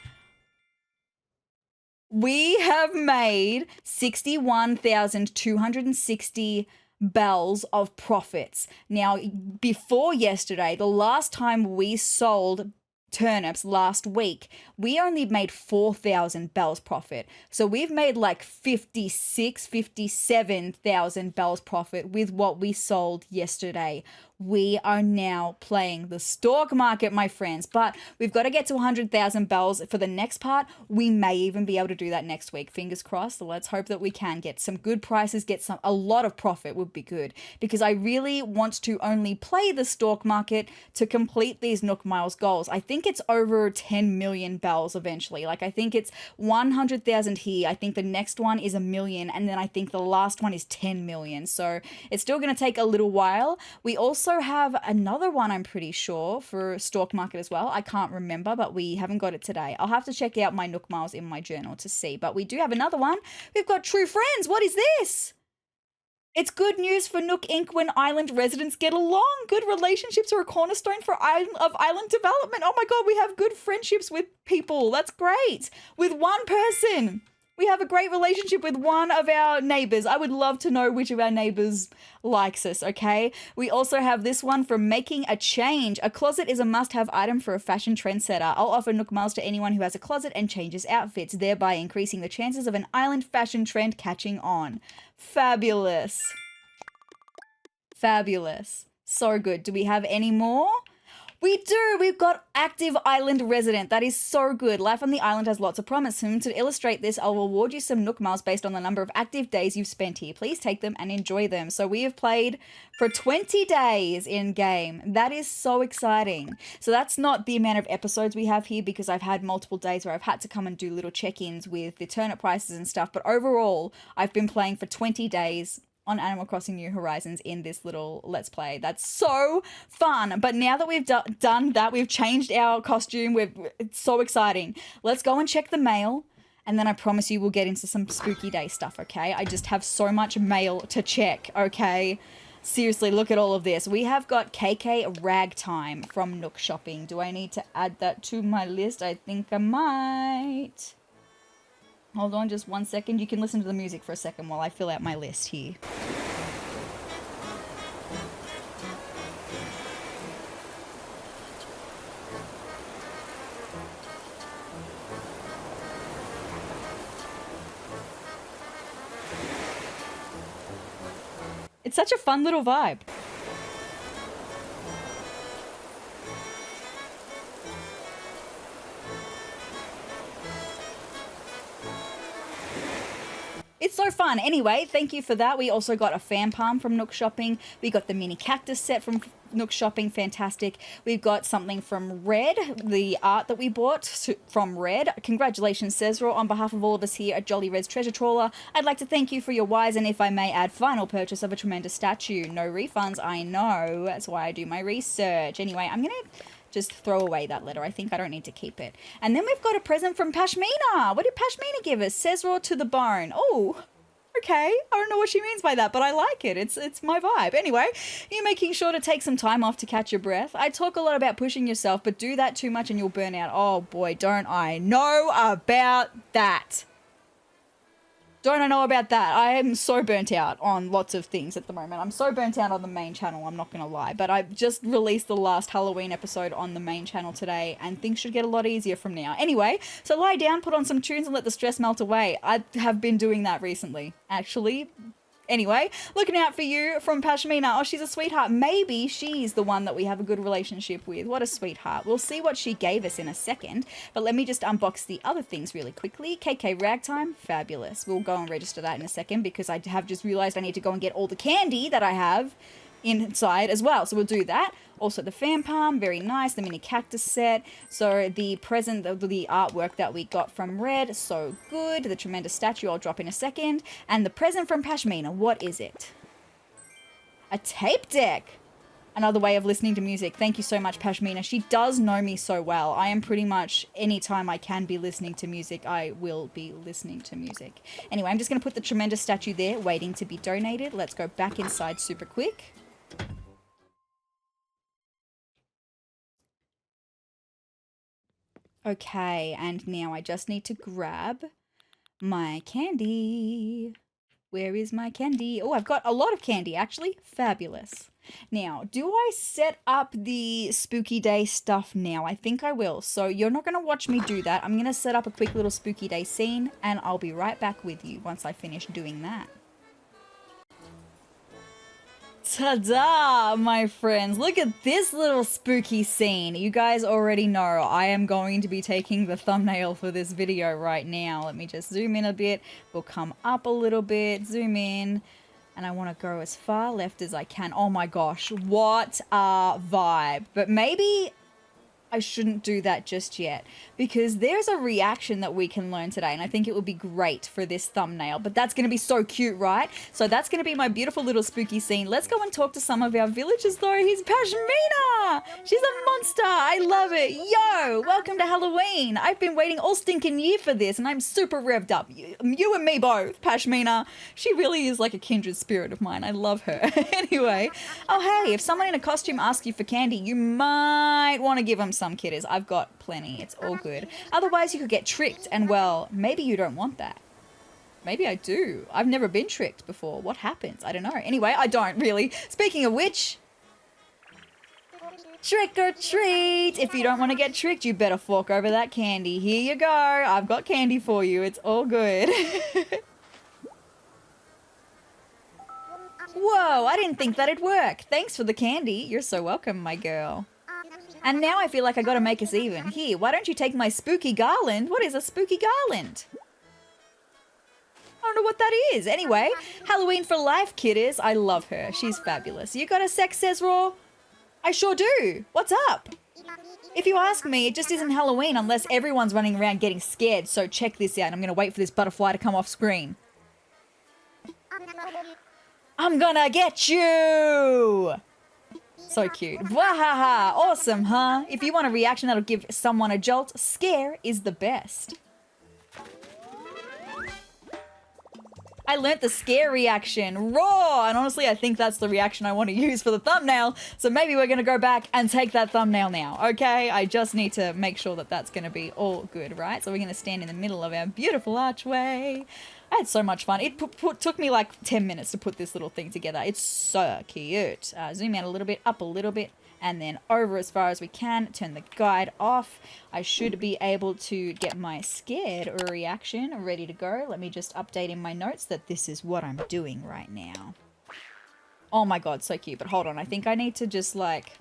A: We have made 61,260 bells of profits. Now, before yesterday, the last time we sold turnips last week, we only made 4,000 bells profit. So we've made like 57,000 bells profit with what we sold yesterday. We are now playing the stock market, my friends, but we've got to get to 100,000 bells for the next part. We may even be able to do that next week. Fingers crossed. So let's hope that we can get some good prices, get a lot of profit would be good, because I really want to only play the stock market to complete these Nook Miles goals. I think it's over 10 million bells eventually. Like, I think it's 100,000 here. I think the next one is 1 million. And then I think the last one is 10 million. So it's still going to take a little while. We also have another one, I'm pretty sure, for stock market as well. I can't remember, but we haven't got it today. I'll have to check out my Nook Miles in my journal to see. But we do have another one. We've got True Friends. What is this? It's good news for Nook Inc. when island residents get along. Good relationships are a cornerstone for island development. Oh my god, we have good friendships with people. That's great. With one person. We have a great relationship with one of our neighbors. I would love to know which of our neighbors likes us, okay? We also have this one from Making a Change. A closet is a must-have item for a fashion trendsetter. I'll offer Nook Miles to anyone who has a closet and changes outfits, thereby increasing the chances of an island fashion trend catching on. Fabulous. Fabulous. So good. Do we have any more? We do. We've got active island resident. That is so good. Life on the island has lots of promise. And to illustrate this, I'll reward you some Nook Miles based on the number of active days you've spent here. Please take them and enjoy them. So we have played for 20 days in game. That is so exciting. So that's not the amount of episodes we have here because I've had multiple days where I've had to come and do little check-ins with the turnip prices and stuff. But overall, I've been playing for 20 days on Animal Crossing New Horizons in this little Let's Play. That's so fun. But now that we've done that, we've changed our costume. It's so exciting. Let's go and check the mail. And then I promise you we'll get into some spooky day stuff, okay? I just have so much mail to check, okay? Seriously, look at all of this. We have got KK Ragtime from Nook Shopping. Do I need to add that to my list? I think I might. Hold on just 1 second. You can listen to the music for a second while I fill out my list here. It's such a fun little vibe. It's so fun. Anyway, thank you for that. We also got a fan palm from Nook Shopping. We got the mini cactus set from Nook Shopping. Fantastic. We've got something from Red, the art that we bought from Red. Congratulations, sezrawrr. On behalf of all of us here at Jolly Red's Treasure Trawler, I'd like to thank you for your wise and, if I may add, final purchase of a tremendous statue. No refunds, I know. That's why I do my research. Anyway, I'm going to just throw away that letter. I think I don't need to keep it. And then we've got a present from Pashmina. What did Pashmina give us? Sezrawrr to the bone. Oh, okay. I don't know what she means by that, but I like it. It's my vibe. Anyway, you're making sure to take some time off to catch your breath. I talk a lot about pushing yourself, but do that too much and you'll burn out. Oh boy, don't I know about that. Don't I know about that? I am so burnt out on lots of things at the moment. I'm so burnt out on the main channel, I'm not going to lie. But I've just released the last Halloween episode on the main channel today, and things should get a lot easier from now. Anyway, so lie down, put on some tunes, and let the stress melt away. I have been doing that recently, actually. Anyway, looking out for you from Pashmina. Oh, she's a sweetheart. Maybe she's the one that we have a good relationship with. What a sweetheart. We'll see what she gave us in a second. But let me just unbox the other things really quickly. KK Ragtime. Fabulous. We'll go and register that in a second because I have just realized I need to go and get all the candy that I have inside as well. So we'll do that. Also the fan palm, very nice. The mini cactus set. So the present, the artwork that we got from Red, so good. The tremendous statue I'll drop in a second. And the present from Pashmina, what is it? A tape deck. Another way of listening to music. Thank you so much, Pashmina. She does know me so well. I am pretty much, anytime I can be listening to music, I will be listening to music. Anyway, I'm just going to put the tremendous statue there, waiting to be donated. Let's go back inside super quick. Okay, and now I just need to grab my candy. Where is my candy? Oh, I've got a lot of candy, actually. Fabulous. Now, do I set up the spooky day stuff now? I think I will. So you're not going to watch me do that. I'm going to set up a quick little spooky day scene, and I'll be right back with you once I finish doing that. Ta-da, my friends. Look at this little spooky scene. You guys already know I am going to be taking the thumbnail for this video right now. Let me just zoom in a bit. We'll come up a little bit, zoom in, and I want to go as far left as I can. Oh my gosh, what a vibe. But maybe I shouldn't do that just yet because there's a reaction that we can learn today and I think it would be great for this thumbnail, but that's going to be so cute, right? So that's going to be my beautiful little spooky scene. Let's go and talk to some of our villagers though. Here's Pashmina. She's a monster. I love it. Yo, welcome to Halloween. I've been waiting all stinking year for this and I'm super revved up. You and me both, Pashmina. She really is like a kindred spirit of mine. I love her. Anyway, oh hey, if someone in a costume asks you for candy, you might want to give them some, kidders. I've got plenty. It's all good. Otherwise, you could get tricked, and well, maybe you don't want that. Maybe I do. I've never been tricked before. What happens? I don't know. Anyway, I don't really. Speaking of which, trick or treat. If you don't want to get tricked, you better fork over that candy. Here you go. I've got candy for you. It's all good. Whoa, I didn't think that'd work. Thanks for the candy. You're so welcome, my girl. And now I feel like I gotta make us even. Here, why don't you take my spooky garland? What is a spooky garland? I don't know what that is. Anyway, Halloween for life, kidders. I love her. She's fabulous. You got a sex, sezrawrr? I sure do. What's up? If you ask me, it just isn't Halloween unless everyone's running around getting scared. So check this out. I'm gonna wait for this butterfly to come off screen. I'm gonna get you! So cute. Wahaha! Awesome, huh? If you want a reaction that'll give someone a jolt, scare is the best. I learnt the scare reaction. Raw! And honestly, I think that's the reaction I want to use for the thumbnail. So maybe we're going to go back and take that thumbnail now, okay? I just need to make sure that that's going to be all good, right? So we're going to stand in the middle of our beautiful archway. I had so much fun. It took me like 10 minutes to put this little thing together. It's so cute. Zoom out a little bit, up a little bit, and then over as far as we can. Turn the guide off. I should be able to get my scared reaction ready to go. Let me just update in my notes that this is what I'm doing right now. Oh my god, so cute. But hold on, I think I need to just like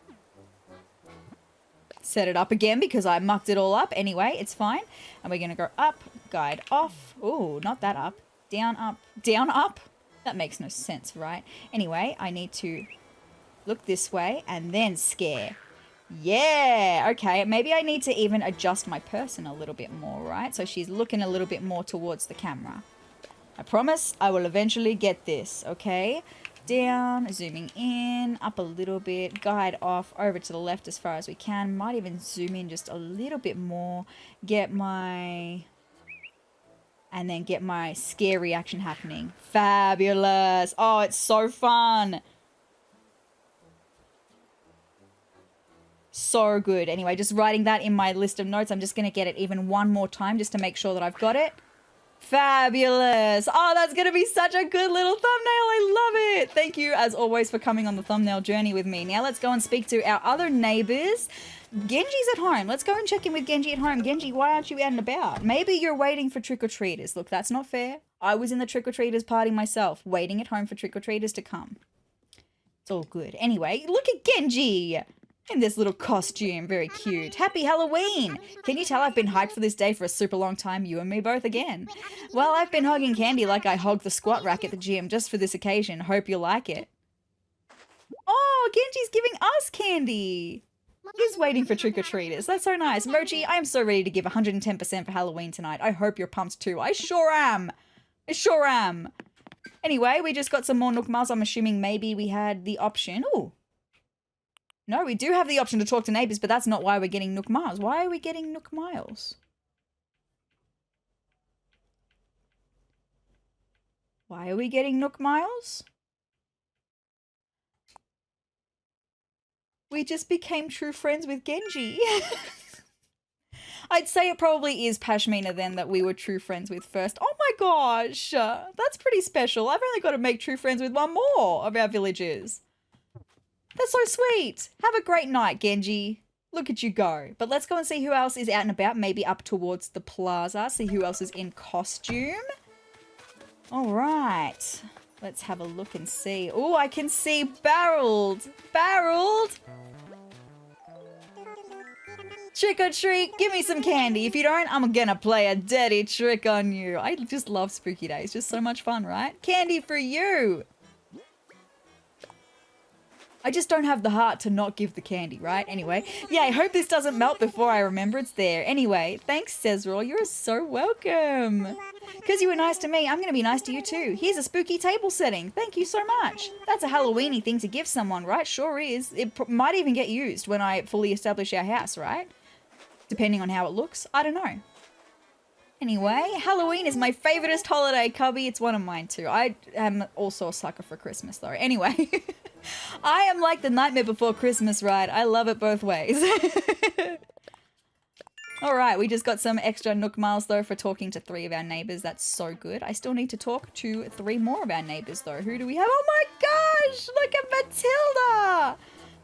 A: set it up again because I mucked it all up. Anyway, it's fine. And we're going to go up, guide off. Oh, not that up. Down, up, down, up. That makes no sense, right? Anyway, I need to look this way and then scare. Yeah, okay. Maybe I need to even adjust my person a little bit more, right? So she's looking a little bit more towards the camera. I promise I will eventually get this, okay? Down, zooming in, up a little bit, guide off, over to the left as far as we can. Might even zoom in just a little bit more, get my... and then get my scare reaction happening. Fabulous! Oh, it's so fun! So good. Anyway, just writing that in my list of notes. I'm just going to get it even one more time just to make sure that I've got it. Fabulous. Oh, that's going to be such a good little thumbnail. I love it. Thank you, as always, for coming on the thumbnail journey with me. Now let's go and speak to our other neighbours. Genji's at home. Let's go and check in with Genji at home. Genji, why aren't you out and about? Maybe you're waiting for trick-or-treaters. Look, that's not fair. I was in the trick-or-treaters party myself, waiting at home for trick-or-treaters to come. It's all good. Anyway, look at Genji in this little costume. Very cute. Happy Halloween! Can you tell I've been hyped for this day for a super long time? You and me both again. Well, I've been hogging candy like I hogged the squat rack at the gym just for this occasion. Hope you like it. Oh, Genji's giving us candy. He's waiting for trick-or-treaters. That's so nice. Mochi, I am so ready to give 110% for Halloween tonight. I hope you're pumped too. I sure am. I sure am. Anyway, we just got some more Nook Miles. I'm assuming maybe we had the option. Ooh. No, we do have the option to talk to neighbours, but that's not why we're getting Nook Miles. Why are we getting Nook Miles? Why are we getting Nook Miles? We just became true friends with Genji. I'd say it probably is Pashmina then that we were true friends with first. Oh my gosh, that's pretty special. I've only got to make true friends with one more of our villagers. That's so sweet. Have a great night, Genji. Look at you go. But let's go and see who else is out and about, maybe up towards the plaza. See who else is in costume. All right. Let's have a look and see. Oh, I can see Barreled. Barreled. Trick or treat, give me some candy. If you don't, I'm gonna play a dirty trick on you. I just love spooky days. Just so much fun, right? Candy for you. I just don't have the heart to not give the candy, right? Anyway, yeah, I hope this doesn't melt before I remember it's there. Anyway, thanks, sezrawrr. You're so welcome. Because you were nice to me, I'm going to be nice to you too. Here's a spooky table setting. Thank you so much. That's a Halloweeny thing to give someone, right? Sure is. It might even get used when I fully establish our house, right? Depending on how it looks. I don't know. Anyway, Halloween is my favoritist holiday, Cubby. It's one of mine too. I am also a sucker for Christmas though. Anyway, I am like the Nightmare Before Christmas ride. I love it both ways. Alright, we just got some extra Nook miles though for talking to 3 of our neighbours. That's so good. I still need to talk to 3 more of our neighbours though. Who do we have? Oh my gosh! Look at Matilda!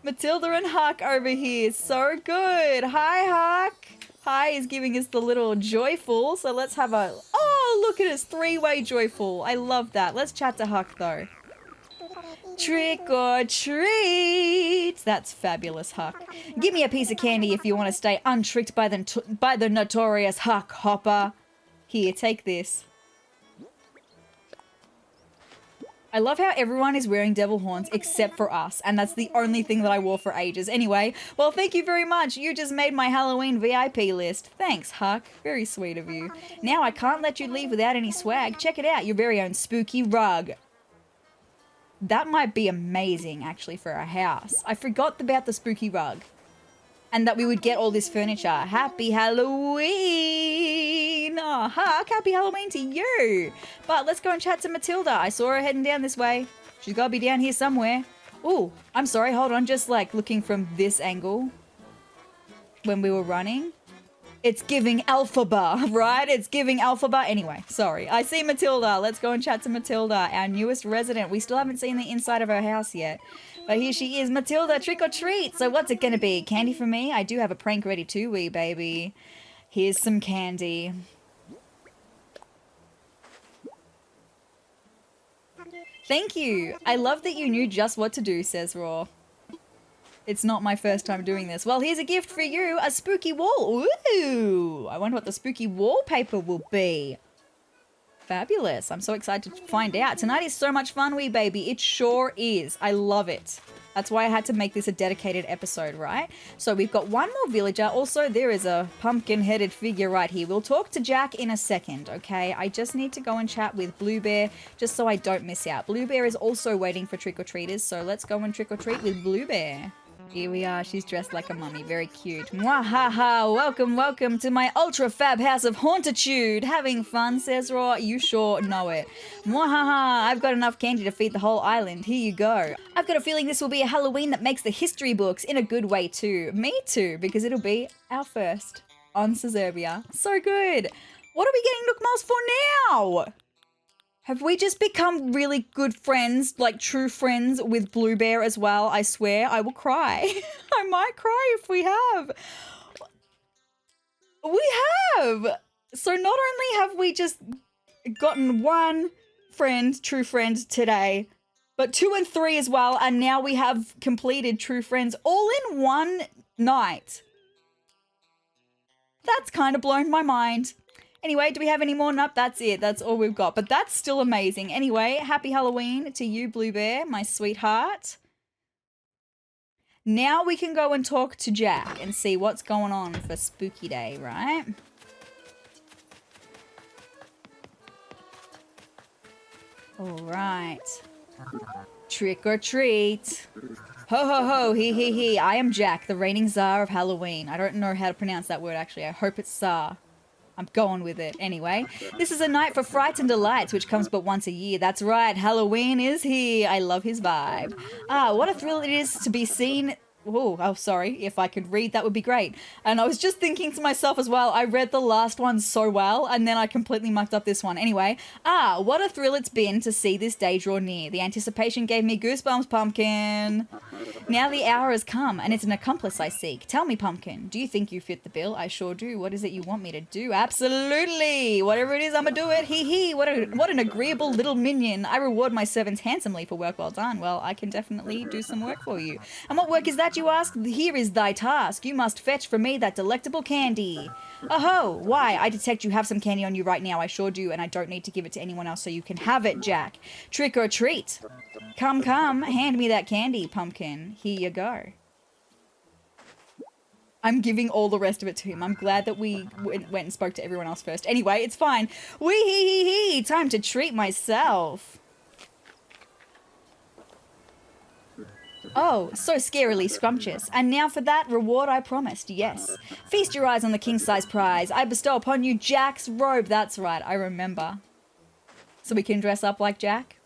A: Matilda and Huck over here. So good. Hi, Huck. Hi is giving us the little joyful. So let's have a... Oh, look at us. 3-way joyful. I love that. Let's chat to Huck though. Trick or treat. That's fabulous, Huck. Give me a piece of candy if you want to stay untricked by the notorious Huck Hopper. Here, take this. I love how everyone is wearing devil horns except for us, and that's the only thing that I wore for ages. Anyway, well, thank you very much. You just made my Halloween VIP list. Thanks, Huck. Very sweet of you. Now I can't let you leave without any swag. Check it out, your very own spooky rug. That might be amazing, actually, for our house. I forgot about the spooky rug. And that we would get all this furniture. Happy Halloween! Oh, Huck, happy Halloween to you! But let's go and chat to Matilda. I saw her heading down this way. She's got to be down here somewhere. Ooh, I'm sorry, hold on. Just like looking from this angle when we were running. It's giving Alphaba, right? It's giving Alphaba. Anyway, sorry. I see Matilda. Let's go and chat to Matilda, our newest resident. We still haven't seen the inside of her house yet. But here she is. Matilda, trick or treat. So what's it going to be? Candy for me? I do have a prank ready too, wee baby. Here's some candy. Thank you. I love that you knew just what to do, sezrawrr. It's not my first time doing this. Well, here's a gift for you. A spooky wall. Ooh. I wonder what the spooky wallpaper will be. Fabulous. I'm so excited to find out. Tonight is so much fun, wee baby. It sure is. I love it. That's why I had to make this a dedicated episode, right? So we've got one more villager. Also, there is a pumpkin-headed figure right here. We'll talk to Jack in a second, okay? I just need to go and chat with Blue Bear just so I don't miss out. Blue Bear is also waiting for trick-or-treaters, so let's go and trick-or-treat with Blue Bear. Here we are. She's dressed like a mummy. Very cute. Mwahaha. Welcome, welcome to my ultra fab house of hauntitude. Having fun, sezrawrr? You sure know it. Mwahaha. I've got enough candy to feed the whole island. Here you go. I've got a feeling this will be a Halloween that makes the history books in a good way too. Me too, because it'll be our first on Sezrawrr. So good. What are we getting Nook Miles for now? Have we just become really good friends, like true friends with Blue Bear as well? I swear I will cry. I might cry if we have. We have. So not only have we just gotten one friend, true friend today, but 2 and 3 as well. And now we have completed true friends all in one night. That's kind of blown my mind. Anyway, do we have any more? Nope, that's it. That's all we've got. But that's still amazing. Anyway, happy Halloween to you, Blue Bear, my sweetheart. Now we can go and talk to Jack and see what's going on for Spooky Day, right? All right. Trick or treat. Ho, ho, ho, he, he. I am Jack, the reigning czar of Halloween. I don't know how to pronounce that word, actually. I hope it's czar. I'm going with it. Anyway, this is a night for fright and delights, which comes but once a year. That's right, Halloween is here. I love his vibe. Ah, what a thrill it is to be seen... Oh, sorry. If I could read, that would be great. And I was just thinking to myself as well, I read the last one so well, and then I completely mucked up this one. Anyway, what a thrill it's been to see this day draw near. The anticipation gave me goosebumps, Pumpkin. Now the hour has come, and it's an accomplice I seek. Tell me, Pumpkin, do you think you fit the bill? I sure do. What is it you want me to do? Absolutely. Whatever it is, I'ma do it. Hee hee. What an agreeable little minion. I reward my servants handsomely for work well done. Well, I can definitely do some work for you. And what work is that, you ask? Here is thy task. You must fetch for me that delectable candy. Oh-ho, why? I detect you have some candy on you right now. I sure do, and I don't need to give it to anyone else, so you can have it, Jack. Trick or treat. Come, hand me that candy, Pumpkin. pumpkin. Here you go. I'm giving all the rest of it to him. I'm glad that we went and spoke to everyone else first. Anyway, it's fine. Wee-hee-hee-hee. Time to treat myself. Oh, so scarily scrumptious. And now for that reward I promised, yes. Feast your eyes on the king-size prize. I bestow upon you Jack's robe. That's right, I remember. So we can dress up like Jack?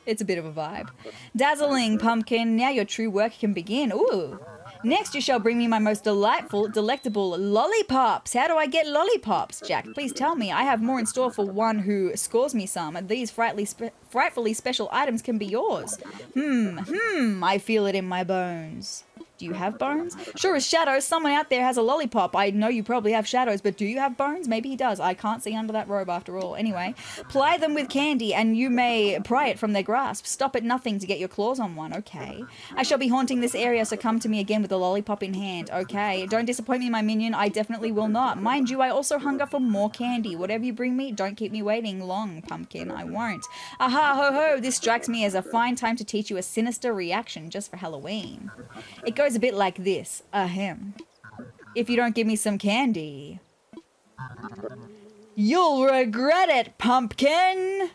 A: It's a bit of a vibe. Dazzling, pumpkin. Now your true work can begin. Ooh. Next, you shall bring me my most delectable lollipops. How do I get lollipops? Jack, please tell me. I have more in store for one who scores me some. These frightfully special items can be yours. I feel it in my bones. Do you have bones? Sure as shadows, someone out there has a lollipop. I know you probably have shadows, but do you have bones? Maybe he does. I can't see under that robe after all. Anyway, ply them with candy and you may pry it from their grasp. Stop at nothing to get your claws on one. Okay. I shall be haunting this area, so come to me again with a lollipop in hand. Okay. Don't disappoint me, my minion. I definitely will not. Mind you, I also hunger for more candy. Whatever you bring me, don't keep me waiting long, pumpkin. I won't. Aha, ho, ho. This strikes me as a fine time to teach you a sinister reaction just for Halloween. It goes a bit like this. Ahem. If you don't give me some candy, you'll regret it, pumpkin!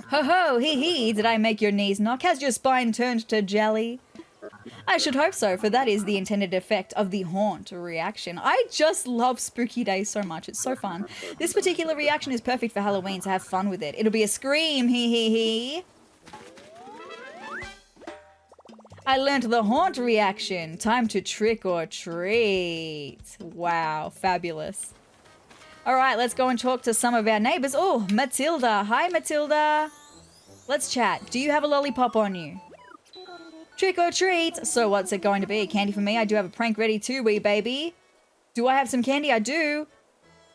A: Ho ho, hee hee, did I make your knees knock? Has your spine turned to jelly? I should hope so, for that is the intended effect of the haunt reaction. I just love spooky days so much. It's so fun. This particular reaction is perfect for Halloween, so have fun with it. It'll be a scream, hee hee hee. I learned the haunt reaction. Time to trick or treat. Wow, fabulous. All right, let's go and talk to some of our neighbors. Oh, Matilda. Hi, Matilda. Let's chat. Do you have a lollipop on you? Trick or treat. So what's it going to be? Candy for me? I do have a prank ready too, wee baby. Do I have some candy? I do.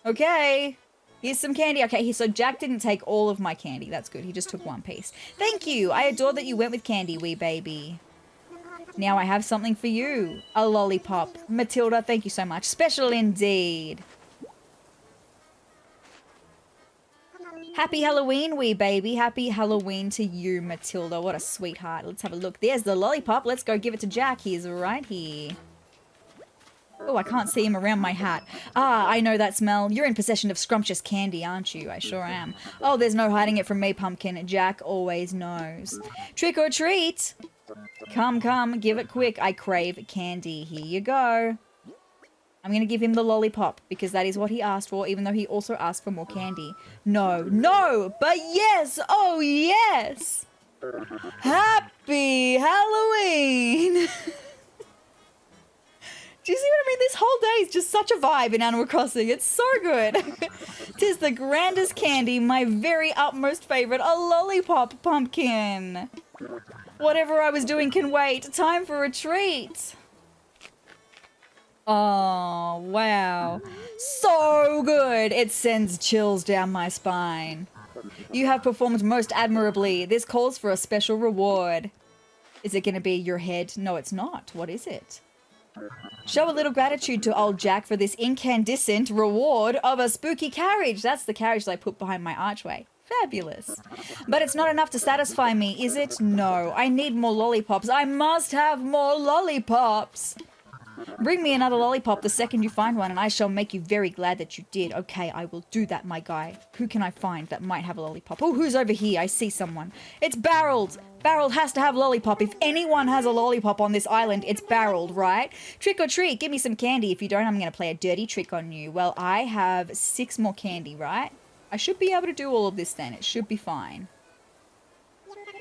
A: Okay. Here's some candy. Okay, so Jack didn't take all of my candy. That's good. He just took one piece. Thank you. I adore that you went with candy, wee baby. Now I have something for you. A lollipop. Matilda, thank you so much. Special indeed. Happy Halloween, wee baby. Happy Halloween to you, Matilda. What a sweetheart. Let's have a look. There's the lollipop. Let's go give it to Jack. He's right here. Oh, I can't see him around my hat. Ah, I know that smell. You're in possession of scrumptious candy, aren't you? I sure am. Oh, there's no hiding it from me, pumpkin. Jack always knows. Trick or treat. Come, come, give it quick. I crave candy. Here you go. I'm going to give him the lollipop because that is what he asked for, even though he also asked for more candy. No, no, but yes. Oh, yes. Happy Halloween. Do you see what I mean? This whole day is just such a vibe in Animal Crossing. It's so good. 'Tis the grandest candy, my very utmost favorite, a lollipop, pumpkin. Whatever I was doing can wait. Time for a treat. Oh, wow. So good. It sends chills down my spine. You have performed most admirably. This calls for a special reward. Is it going to be your head? No, it's not. What is it? Show a little gratitude to old Jack for this incandescent reward of a spooky carriage. That's the carriage that I put behind my archway. Fabulous. But it's not enough to satisfy me, is it? No. I need more lollipops. I must have more lollipops. Bring me another lollipop the second you find one, and I shall make you very glad that you did. Okay, I will do that, my guy. Who can I find that might have a lollipop? Oh, who's over here? I see someone. It's Barreled. Barreled has to have lollipop. If anyone has a lollipop on this island, it's Barreled, right? Trick or treat. Give me some candy. If you don't, I'm going to play a dirty trick on you. Well, I have 6 more candy, right? I should be able to do all of this then. It should be fine.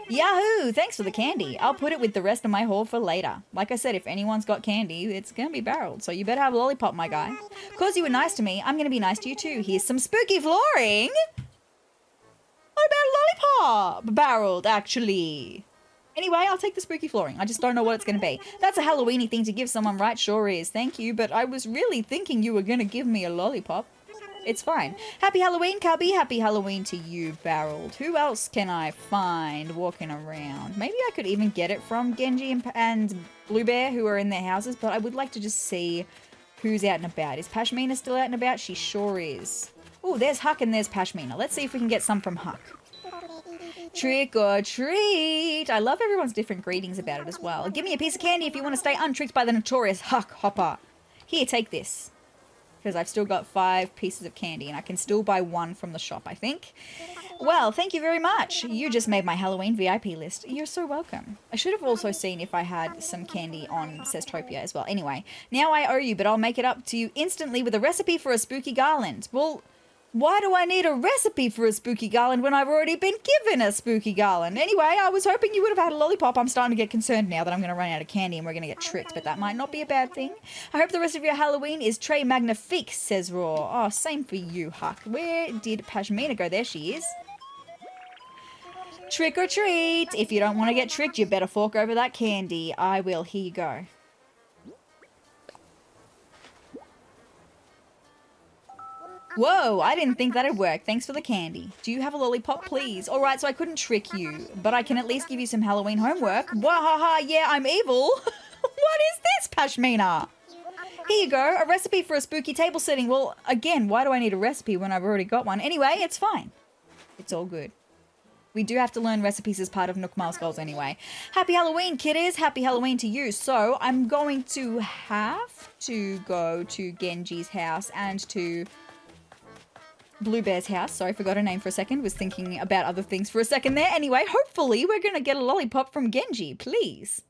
A: Yahoo! Thanks for the candy. I'll put it with the rest of my haul for later. Like I said, if anyone's got candy, it's going to be Barreled. So you better have a lollipop, my guy. Because you were nice to me, I'm going to be nice to you too. Here's some spooky flooring. What about a lollipop? Barreled, actually. Anyway, I'll take the spooky flooring. I just don't know what it's going to be. That's a Halloween-y thing to give someone, right? Sure is. Thank you, but I was really thinking you were going to give me a lollipop. It's fine. Happy Halloween, Cubby. Happy Halloween to you, Barreled. Who else can I find walking around? Maybe I could even get it from Genji and Blue Bear, who are in their houses, but I would like to just see who's out and about. Is Pashmina still out and about? She sure is. Oh, there's Huck and there's Pashmina. Let's see if we can get some from Huck. Trick or treat. I love everyone's different greetings about it as well. Give me a piece of candy if you want to stay untricked by the notorious Huck Hopper. Here, take this. Because I've still got 5 pieces of candy and I can still buy 1 from the shop, I think. Well, thank you very much. You just made my Halloween VIP list. You're so welcome. I should have also seen if I had some candy on Seztopia as well. Anyway, now I owe you, but I'll make it up to you instantly with a recipe for a spooky garland. Well, why do I need a recipe for a spooky garland when I've already been given a spooky garland? Anyway, I was hoping you would have had a lollipop. I'm starting to get concerned now that I'm going to run out of candy and we're going to get tricked, but that might not be a bad thing. I hope the rest of your Halloween is très magnifique, sezrawrr. Oh, same for you, Huck. Where did Pashmina go? There she is. Trick or treat. If you don't want to get tricked, you better fork over that candy. I will. Here you go. Whoa, I didn't think that'd work. Thanks for the candy. Do you have a lollipop, please? All right, so I couldn't trick you, but I can at least give you some Halloween homework. Wahaha, yeah, I'm evil. What is this, Pashmina? Here you go, a recipe for a spooky table setting. Well, again, why do I need a recipe when I've already got one? Anyway, it's fine. It's all good. We do have to learn recipes as part of Nook Miles Goals anyway. Happy Halloween, kiddies. Happy Halloween to you. So I'm going to have to go to Genji's house and to Blue Bear's house. Sorry, forgot her name for a second. Was thinking about other things for a second there. Anyway, hopefully we're going to get a lollipop from Genji, please.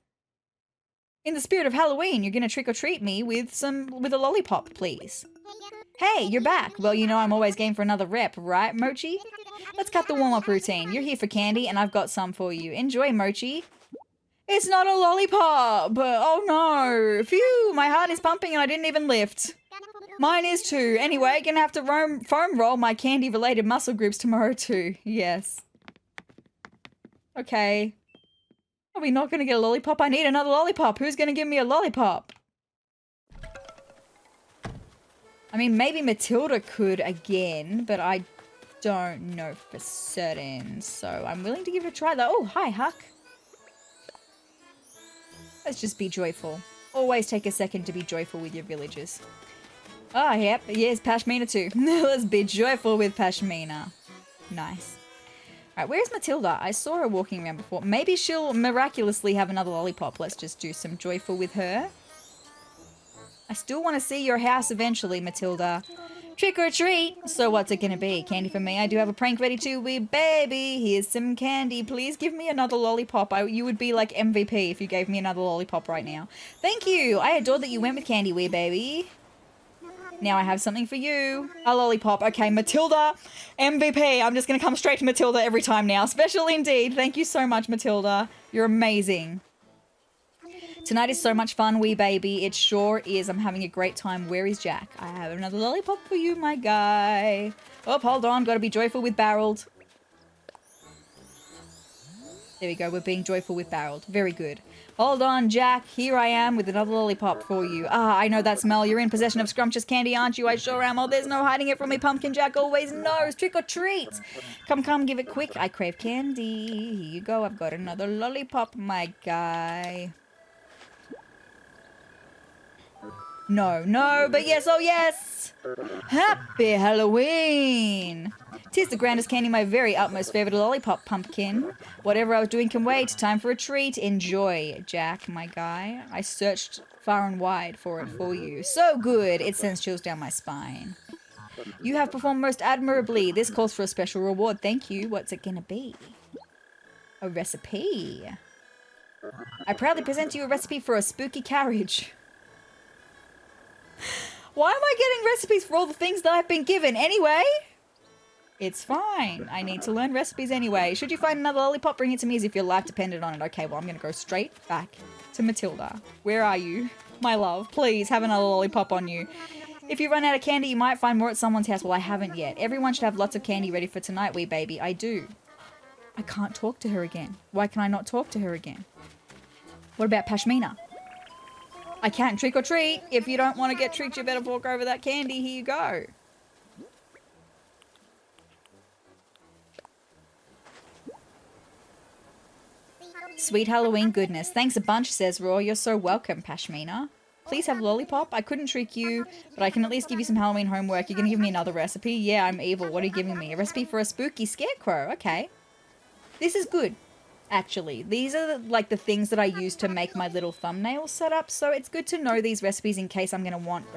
A: In the spirit of Halloween, you're going to trick or treat me with a lollipop, please. Hey, you're back. Well, you know I'm always game for another rep, right, Mochi? Let's cut the warm-up routine. You're here for candy, and I've got some for you. Enjoy, Mochi. It's not a lollipop! Oh no! Phew, my heart is pumping and I didn't even lift. Mine is too. Anyway, gonna have to foam roll my candy-related muscle groups tomorrow too. Yes. Okay. Are we not gonna get a lollipop? I need another lollipop. Who's gonna give me a lollipop? I mean, maybe Matilda could again, but I don't know for certain. So I'm willing to give it a try though. Oh, hi, Huck. Let's just be joyful. Always take a second to be joyful with your villagers. Oh, yep. Yes, Pashmina too. Let's be joyful with Pashmina. Nice. Alright, where's Matilda? I saw her walking around before. Maybe she'll miraculously have another lollipop. Let's just do some joyful with her. I still want to see your house eventually, Matilda. Trick or treat! So what's it gonna be? Candy for me? I do have a prank ready too, wee baby. Here's some candy. Please give me another lollipop. You would be like MVP if you gave me another lollipop right now. Thank you! I adore that you went with candy, wee baby. Now I have something for you. A lollipop. Okay, Matilda, MVP. I'm just gonna come straight to Matilda every time now. Special indeed. Thank you so much, Matilda. You're amazing. Tonight is so much fun, wee baby. It sure is. I'm having a great time. Where is Jack? I have another lollipop for you, my guy. Oh, hold on. Gotta be joyful with Barreled. There we go. We're being joyful with Barreled. Very good. Hold on, Jack. Here I am with another lollipop for you. Ah, I know that smell. You're in possession of scrumptious candy, aren't you? I sure am. Oh, there's no hiding it from me. Pumpkin Jack always knows. Trick or treat. Come, give it quick. I crave candy. Here you go. I've got another lollipop, my guy. No, but yes, oh yes! Happy Halloween! 'Tis the grandest candy, my very utmost favourite lollipop, pumpkin. Whatever I was doing can wait. Time for a treat. Enjoy, Jack, my guy. I searched far and wide for it for you. So good, it sends chills down my spine. You have performed most admirably. This calls for a special reward. Thank you. What's it gonna be? A recipe. I proudly present to you a recipe for a spooky carriage. Why am I getting recipes for all the things that I've been given anyway? It's fine. I need to learn recipes anyway. Should you find another lollipop, bring it to me as if your life depended on it. Okay, well, I'm going to go straight back to Matilda. Where are you? My love, please have another lollipop on you. If you run out of candy, you might find more at someone's house. Well, I haven't yet. Everyone should have lots of candy ready for tonight, wee baby. I do. I can't talk to her again. Why can I not talk to her again? What about Pashmina? I can't trick or treat. If you don't want to get tricked, you better fork over that candy. Here you go. Sweet Halloween goodness. Thanks a bunch, sezrawrr. You're so welcome, Pashmina. Please have lollipop. I couldn't trick you, but I can at least give you some Halloween homework. You're going to give me another recipe? Yeah, I'm evil. What are you giving me? A recipe for a spooky scarecrow. Okay. This is good, actually. These are like the things that I use to make my little thumbnail setup. So it's good to know these recipes in case I'm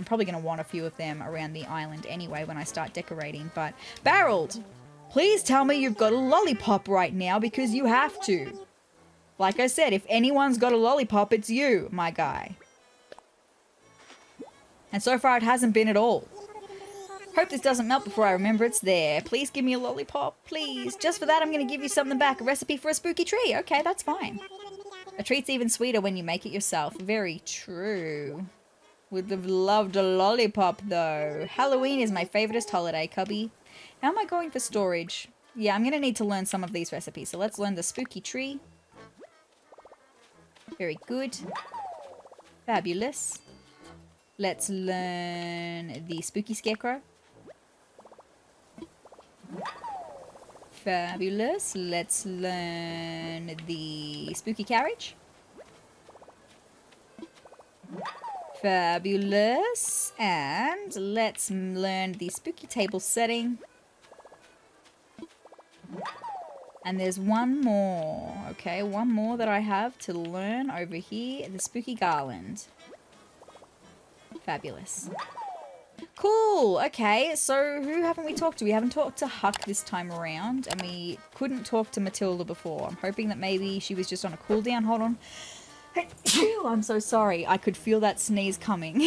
A: probably going to want a few of them around the island anyway when I start decorating. But barreled, please tell me you've got a lollipop right now because you have to. Like I said, if anyone's got a lollipop, it's you, my guy. And so far it hasn't been at all. Hope this doesn't melt before I remember it's there. Please give me a lollipop, please. Just for that, I'm going to give you something back. A recipe for a spooky tree. Okay, that's fine. A treat's even sweeter when you make it yourself. Very true. Would have loved a lollipop, though. Halloween is my favoritist holiday, cubby. How am I going for storage? Yeah, I'm going to need to learn some of these recipes. So let's learn the spooky tree. Very good. Fabulous. Let's learn the spooky scarecrow. Fabulous. Let's learn the spooky carriage. Fabulous. And let's learn the spooky table setting. And there's one more. Okay, one more that I have to learn over here. The spooky garland. Fabulous. Cool. Okay, so who haven't we talked to? We haven't talked to Huck this time around, and we couldn't talk to Matilda before. I'm hoping that maybe she was just on a cooldown. Hold on. I'm so sorry. I could feel that sneeze coming.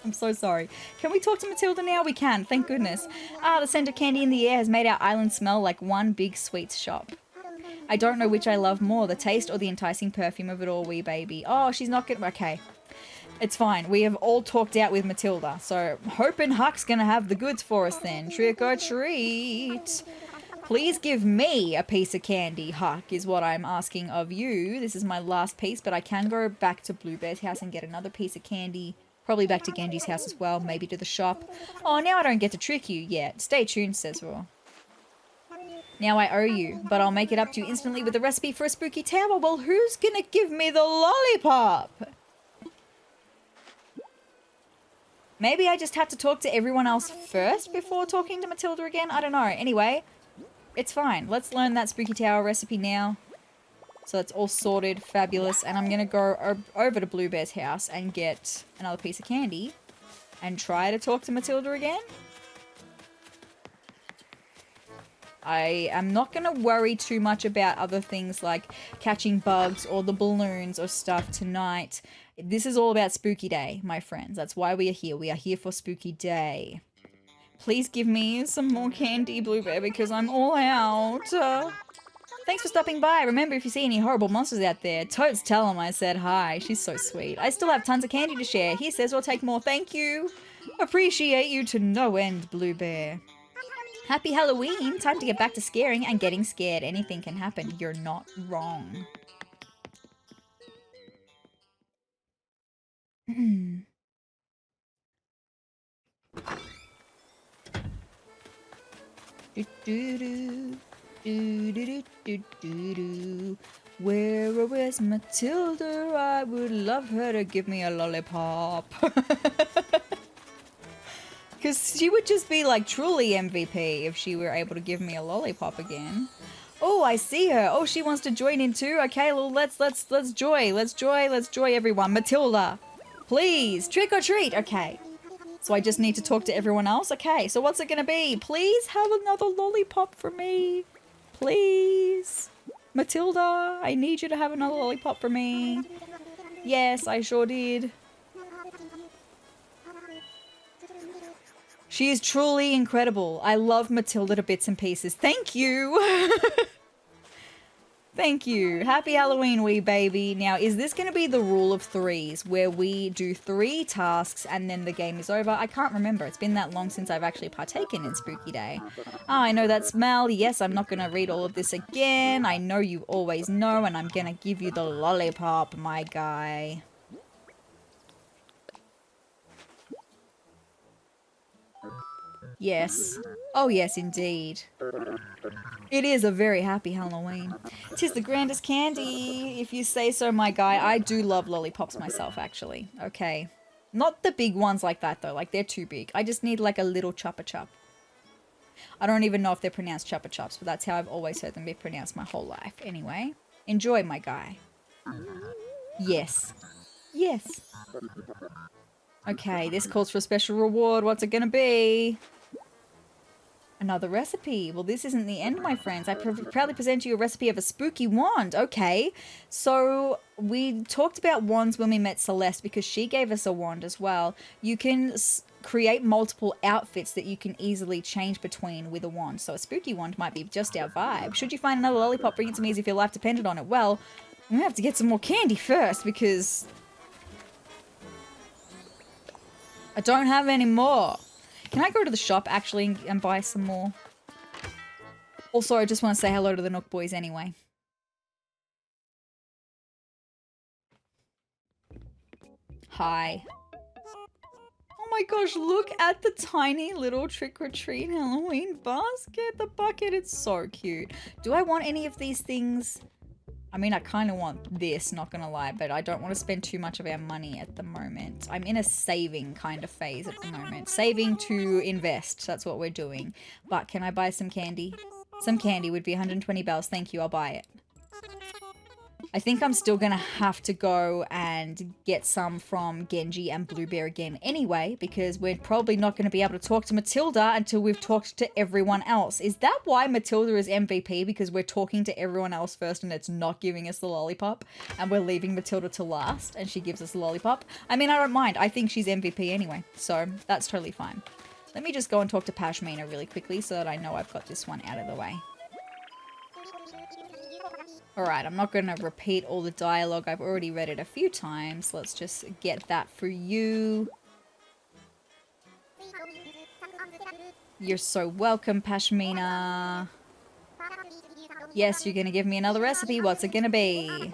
A: I'm so sorry. Can we talk to Matilda now? We can. Thank goodness. Ah, the scent of candy in the air has made our island smell like one big sweets shop. I don't know which I love more, the taste or the enticing perfume of it all, wee baby. Oh, she's not getting... Okay. It's fine. We have all talked out with Matilda. So, hoping Huck's going to have the goods for us then. Trick or treat. Please give me a piece of candy, Huck, is what I'm asking of you. This is my last piece, but I can go back to Bluebear's house and get another piece of candy. Probably back to Genji's house as well. Maybe to the shop. Oh, now I don't get to trick you yet. Stay tuned, sezrawrr. Now I owe you, but I'll make it up to you instantly with a recipe for a spooky tower. Well, who's going to give me the lollipop? Maybe I just have to talk to everyone else first before talking to Matilda again? I don't know. Anyway, it's fine. Let's learn that spooky tower recipe now. So it's all sorted. Fabulous. And I'm going to go over to Bluebear's house and get another piece of candy. And try to talk to Matilda again. I am not going to worry too much about other things like catching bugs or the balloons or stuff tonight. This is all about Spooky Day, my friends. That's why we are here. We are here for Spooky Day. Please give me some more candy, Bluebear, because I'm all out. Thanks for stopping by. Remember, if you see any horrible monsters out there, totes tell them I said hi. She's so sweet. I still have tons of candy to share. He says we'll take more. Thank you. Appreciate you to no end, Bluebear. Happy Halloween. Time to get back to scaring and getting scared. Anything can happen. You're not wrong. Where's Matilda? I would love her to give me a lollipop. Because she would just be like truly MVP if she were able to give me a lollipop again. Oh, I see her. Oh, she wants to join in too. Okay, well, let's joy. Let's joy everyone. Matilda, please, trick or treat. Okay. So I just need to talk to everyone else. Okay, so what's it going to be? Please have another lollipop for me. Please. Matilda, I need you to have another lollipop for me. Yes, I sure did. She is truly incredible. I love Matilda to bits and pieces. Thank you. Thank you. Happy Halloween, wee baby. Now, is this going to be the rule of threes where we do 3 tasks and then the game is over? I can't remember. It's been that long since I've actually partaken in Spooky Day. Ah, I know that smell. Yes, I'm not going to read all of this again. I know you always know, and I'm going to give you the lollipop, my guy. Yes. Oh yes, indeed. It is a very happy Halloween. 'Tis the grandest candy, if you say so, my guy. I do love lollipops myself, actually. Okay. Not the big ones like that, though. Like, they're too big. I just need, like, a little chopper chop. I don't even know if they're pronounced Chupa Chups, but that's how I've always heard them be pronounced my whole life. Anyway, enjoy, my guy. Yes. Yes. Okay, this calls for a special reward. What's it gonna be? Another recipe. Well, this isn't the end, my friends. I proudly present you a recipe of a spooky wand. Okay, so we talked about wands when we met Celeste because she gave us a wand as well. You can create multiple outfits that you can easily change between with a wand. So a spooky wand might be just our vibe. Should you find another lollipop, bring it to me as if your life depended on it. Well, we have to get some more candy first because I don't have any more. Can I go to the shop actually and buy some more? Also, I just want to say hello to the Nook boys anyway. Hi. Oh my gosh, look at the tiny little trick-or-treat Halloween basket. The bucket, it's so cute. Do I want any of these things? I mean, I kind of want this, not gonna lie, but I don't want to spend too much of our money at the moment. I'm in a saving kind of phase at the moment. Saving to invest, that's what we're doing. But can I buy some candy? Some candy would be 120 bells. Thank you, I'll buy it. I think I'm still gonna have to go and get some from Genji and Bluebear again anyway, because we're probably not gonna be able to talk to Matilda until we've talked to everyone else. Is that why Matilda is MVP? Because we're talking to everyone else first and it's not giving us the lollipop, and we're leaving Matilda to last and she gives us the lollipop? I mean, I don't mind. I think she's MVP anyway, so that's totally fine. Let me just go and talk to Pashmina really quickly so that I know I've got this one out of the way. Alright, I'm not going to repeat all the dialogue. I've already read it a few times. Let's just get that for you. You're so welcome, Pashmina. Yes, you're going to give me another recipe. What's it going to be?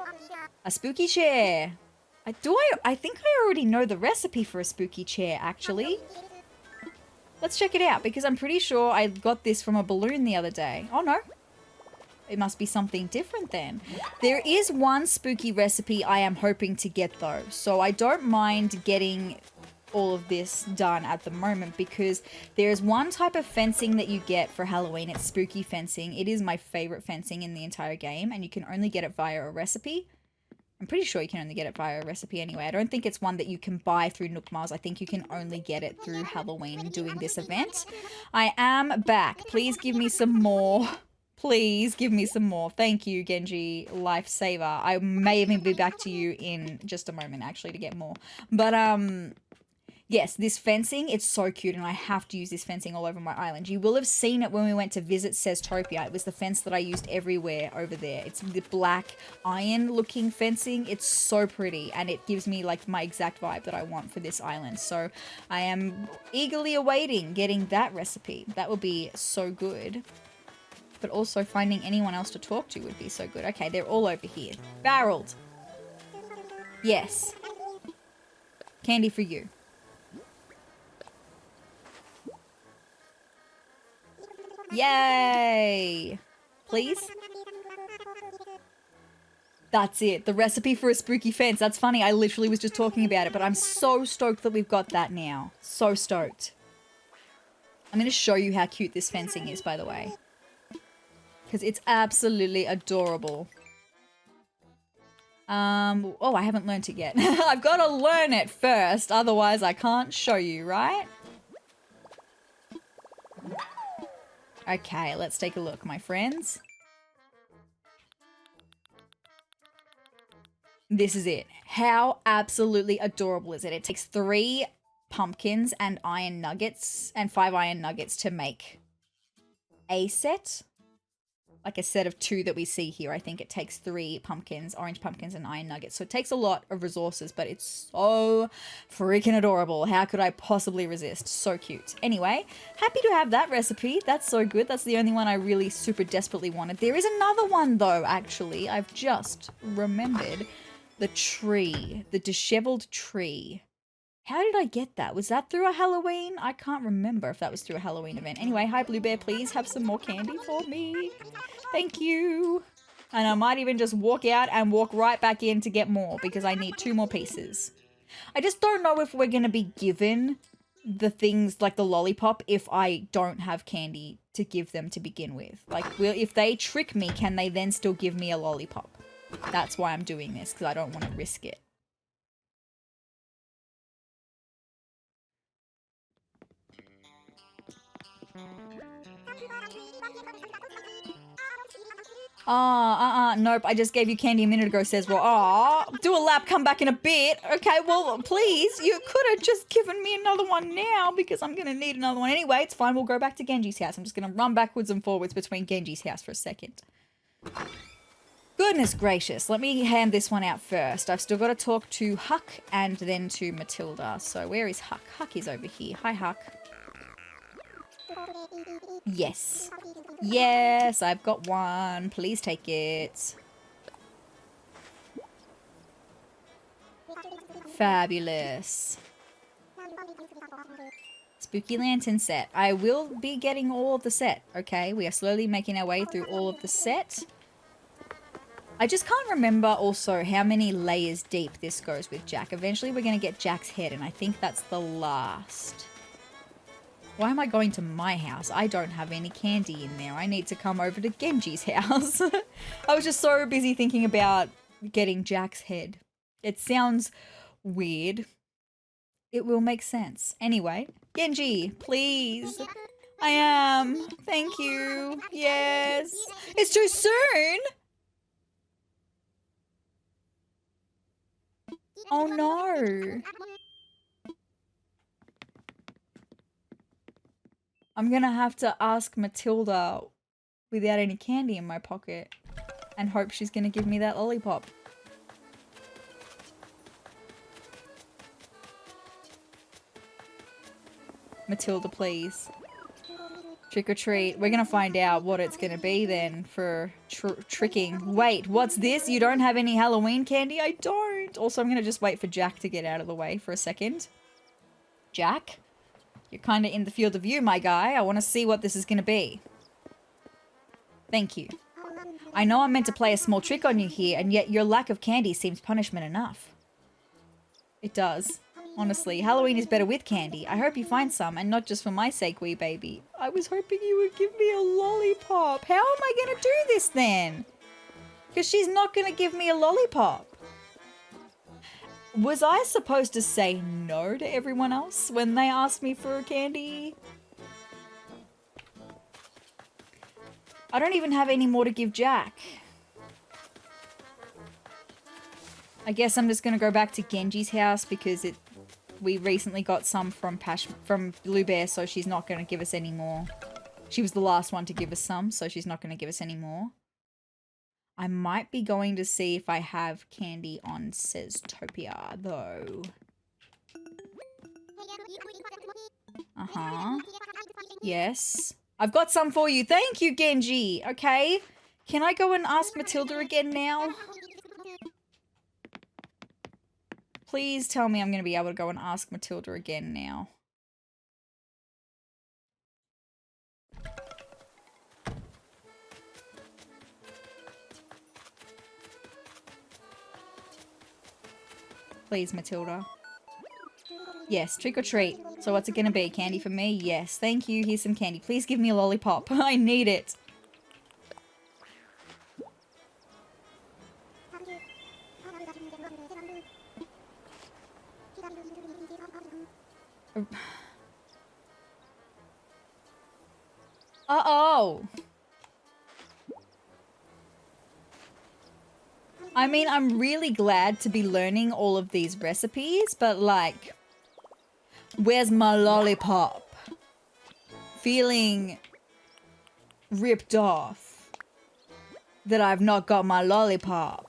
A: A spooky chair. I think I already know the recipe for a spooky chair, actually. Let's check it out, because I'm pretty sure I got this from a balloon the other day. Oh, no. It must be something different then. There is one spooky recipe I am hoping to get though. So I don't mind getting all of this done at the moment because there's one type of fencing that you get for Halloween. It's spooky fencing. It is my favorite fencing in the entire game and you can only get it via a recipe. I'm pretty sure you can only get it via a recipe anyway. I don't think it's one that you can buy through Nook Mars. I think you can only get it through Halloween doing this event. I am back. Please give me some more. Please give me some more. Thank you, Genji, lifesaver. I may even be back to you in just a moment, actually, to get more. But, yes, this fencing, it's so cute, and I have to use this fencing all over my island. You will have seen it when we went to visit Seztopia. It was the fence that I used everywhere over there. It's the black iron-looking fencing. It's so pretty, and it gives me, like, my exact vibe that I want for this island. So I am eagerly awaiting getting that recipe. That would be so good. But also finding anyone else to talk to would be so good. Okay, they're all over here. Barreled. Yes. Candy for you. Yay! Please? That's it. The recipe for a spooky fence. That's funny. I literally was just talking about it, but I'm so stoked that we've got that now. So stoked. I'm going to show you how cute this fencing is, by the way. Because it's absolutely adorable. Oh, I haven't learned it yet. I've got to learn it first, otherwise I can't show you, right? Okay, let's take a look, my friends. This is it. How absolutely adorable is it? It takes 3 pumpkins and iron nuggets and 5 iron nuggets to make a set. Like a set of 2 that we see here. I think it takes 3 pumpkins, orange pumpkins and iron nuggets. So it takes a lot of resources, but it's so freaking adorable. How could I possibly resist? So cute. Anyway, happy to have that recipe. That's so good. That's the only one I really super desperately wanted. There is another one though, actually. I've just remembered. The tree. The disheveled tree. How did I get that? Was that through a Halloween? I can't remember if that was through a Halloween event. Anyway, hi Blue Bear, please have some more candy for me. Thank you. And I might even just walk out and walk right back in to get more because I need 2 more pieces. I just don't know if we're going to be given the things like the lollipop if I don't have candy to give them to begin with. Like, if they trick me, can they then still give me a lollipop? That's why I'm doing this, because I don't want to risk it. Nope, I just gave you candy a minute ago, sezrawrr. Do a lap, come back in a bit. Okay, well, please, you could have just given me another one now, because I'm gonna need another one anyway. It's fine, we'll go back to Genji's house. I'm just gonna run backwards and forwards between Genji's house for a second. Goodness gracious, let me hand this one out first. I've still got to talk to Huck and then to Matilda. So where is Huck? Huck is over here. Hi, Huck. Yes. Yes, I've got one. Please take it. Fabulous. Spooky lantern set. I will be getting all of the set, okay? We are slowly making our way through all of the set. I just can't remember also how many layers deep this goes with Jack. Eventually we're going to get Jack's head, and I think that's the last. Why am I going to my house? I don't have any candy in there. I need to come over to Genji's house. I was just so busy thinking about getting Jack's head. It sounds weird. It will make sense. Anyway, Genji, please. I am. Thank you. Yes. It's too soon. Oh no. I'm gonna have to ask Matilda without any candy in my pocket and hope she's gonna give me that lollipop. Matilda, please. Trick or treat. We're gonna find out what it's gonna be then for tricking. Wait, what's this? You don't have any Halloween candy? I don't. Also, I'm gonna just wait for Jack to get out of the way for a second. Jack? You're kind of in the field of view, my guy. I want to see what this is gonna be. Thank you. I know I'm meant to play a small trick on you here, and yet your lack of candy seems punishment enough. It does. Honestly, Halloween is better with candy. I hope you find some, and not just for my sake, wee baby. I was hoping you would give me a lollipop. How am I going to do this then? Because she's not going to give me a lollipop. Was I supposed to say no to everyone else when they asked me for a candy? I don't even have any more to give Jack. I guess I'm just going to go back to Genji's house because we recently got some from Blue Bear, so she's not going to give us any more. She was the last one to give us some, so she's not going to give us any more. I might be going to see if I have candy on Seztopia, though. Uh-huh. Yes. I've got some for you. Thank you, Genji. Okay. Can I go and ask Matilda again now? Please tell me I'm going to be able to go and ask Matilda again now. Please, Matilda. Yes, trick or treat. So what's it going to be? Candy for me? Yes. Thank you. Here's some candy. Please give me a lollipop. I need it. Uh-oh. I mean, I'm really glad to be learning all of these recipes, but like, where's my lollipop? Feeling ripped off that I've not got my lollipop.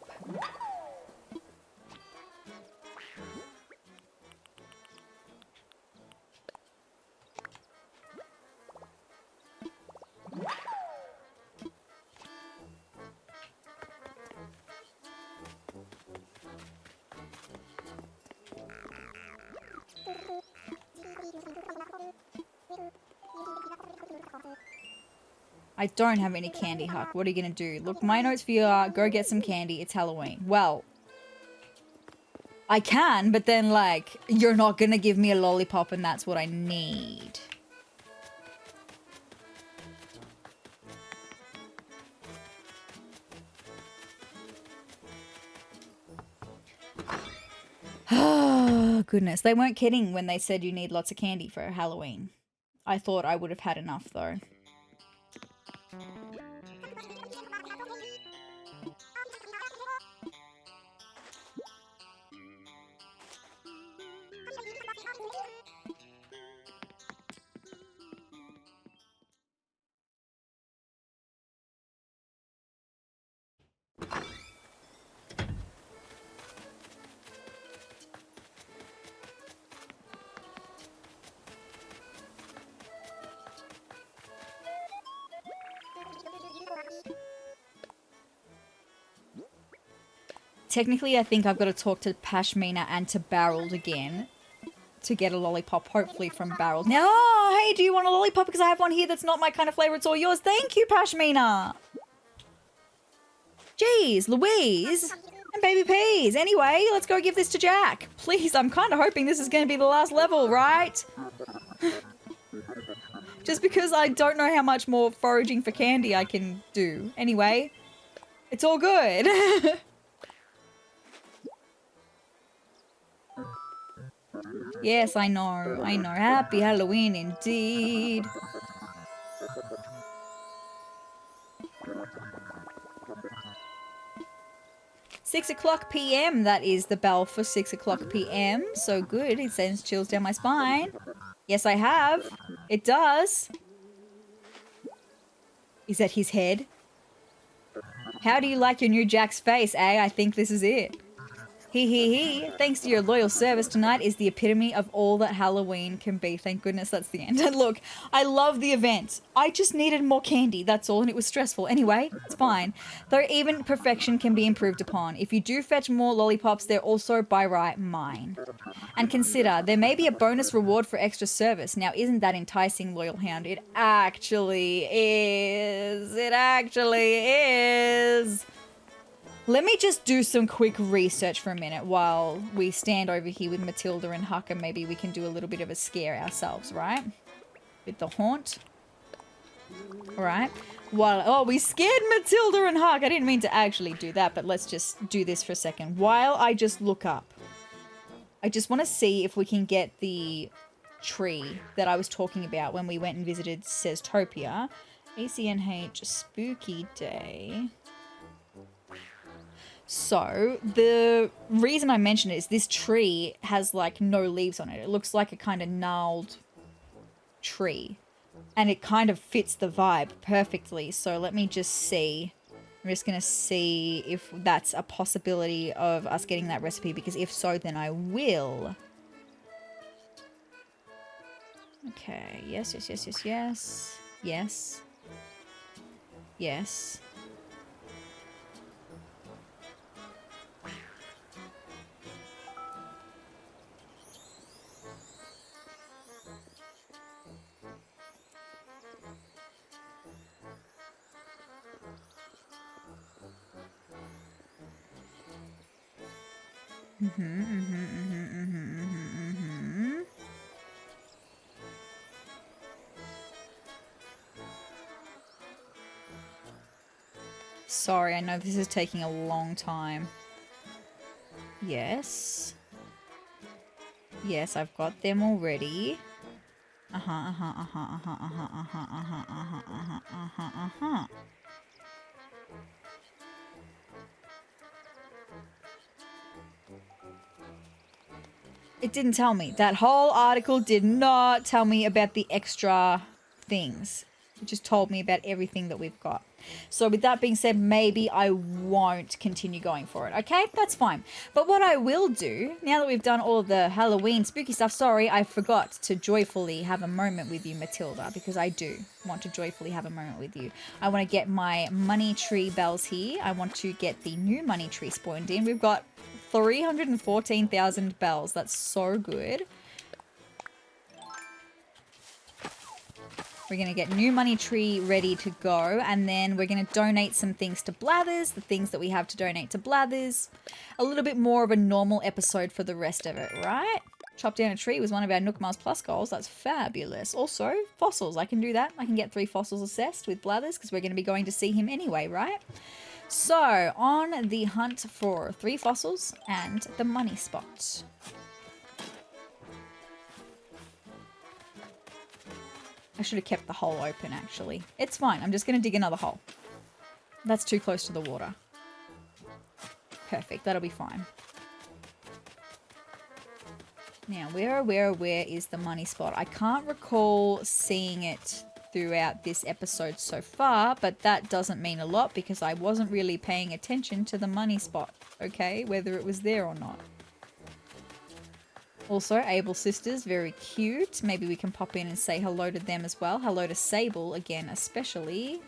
A: I don't have any candy, Huck. What are you gonna do? Look, my notes for you are, go get some candy. It's Halloween. Well, I can, but then, like, you're not gonna give me a lollipop and that's what I need. Oh, goodness. They weren't kidding when they said you need lots of candy for Halloween. I thought I would have had enough, though. Technically, I think I've got to talk to Pashmina and to Barreled again to get a lollipop, hopefully from Barreled. Now, oh, hey, do you want a lollipop? Because I have one here that's not my kind of flavor. It's all yours. Thank you, Pashmina. Jeez, Louise and Baby Peas. Anyway, let's go give this to Jack. Please, I'm kind of hoping this is going to be the last level, right? Just because I don't know how much more foraging for candy I can do. Anyway, it's all good. Yes, I know. Happy Halloween indeed. $6 p.m. That is the bell for 6 p.m. So good. It sends chills down my spine. Yes, I have. It does. Is that his head? How do you like your new Jack's face, eh? I think this is it. He. Thanks to your loyal service, tonight is the epitome of all that Halloween can be. Thank goodness that's the end. And look, I love the event. I just needed more candy, that's all, and it was stressful. Anyway, it's fine. Though even perfection can be improved upon. If you do fetch more lollipops, they're also by right mine. And consider, there may be a bonus reward for extra service. Now, isn't that enticing, Loyal Hound? It actually is. It actually is. Let me just do some quick research for a minute while we stand over here with Matilda and Huck, and maybe we can do a little bit of a scare ourselves, right? With the haunt. Alright. Oh, we scared Matilda and Huck. I didn't mean to actually do that, but let's just do this for a second. While I just look up, I just want to see if we can get the tree that I was talking about when we went and visited Seztopia. ACNH Spooky Day. So, the reason I mention it is this tree has, like, no leaves on it. It looks like a kind of gnarled tree. And it kind of fits the vibe perfectly. So, let me just see. I'm just going to see if that's a possibility of us getting that recipe. Because if so, then I will. Okay. Yes. Yes. Sorry, I know this is taking a long time. Yes. Yes, I've got them already. It didn't tell me. That whole article did not tell me about the extra things. It just told me about everything that we've got. So with that being said, maybe I won't continue going for it. Okay, that's fine. But what I will do, now that we've done all of the Halloween spooky stuff, sorry, I forgot to joyfully have a moment with you, Matilda, because I do want to joyfully have a moment with you. I want to get my money tree bells here. I want to get the new money tree spawned in. We've got 314,000 bells. That's so good. We're going to get new money tree ready to go. And then we're going to donate some things to Blathers. The things that we have to donate to Blathers. A little bit more of a normal episode for the rest of it, right? Chop down a tree was one of our Nook Miles Plus goals. That's fabulous. Also, fossils. I can do that. I can get 3 fossils assessed with Blathers because we're going to be going to see him anyway, right? So, on the hunt for 3 fossils and the money spot. I should have kept the hole open, actually. It's fine. I'm just going to dig another hole. That's too close to the water. Perfect. That'll be fine. Now, where is the money spot? I can't recall seeing it throughout this episode so far, but that doesn't mean a lot because I wasn't really paying attention to the money spot, okay? Whether it was there or not. Also, Able Sisters, very cute. Maybe we can pop in and say hello to them as well. Hello to Sable, again, especially.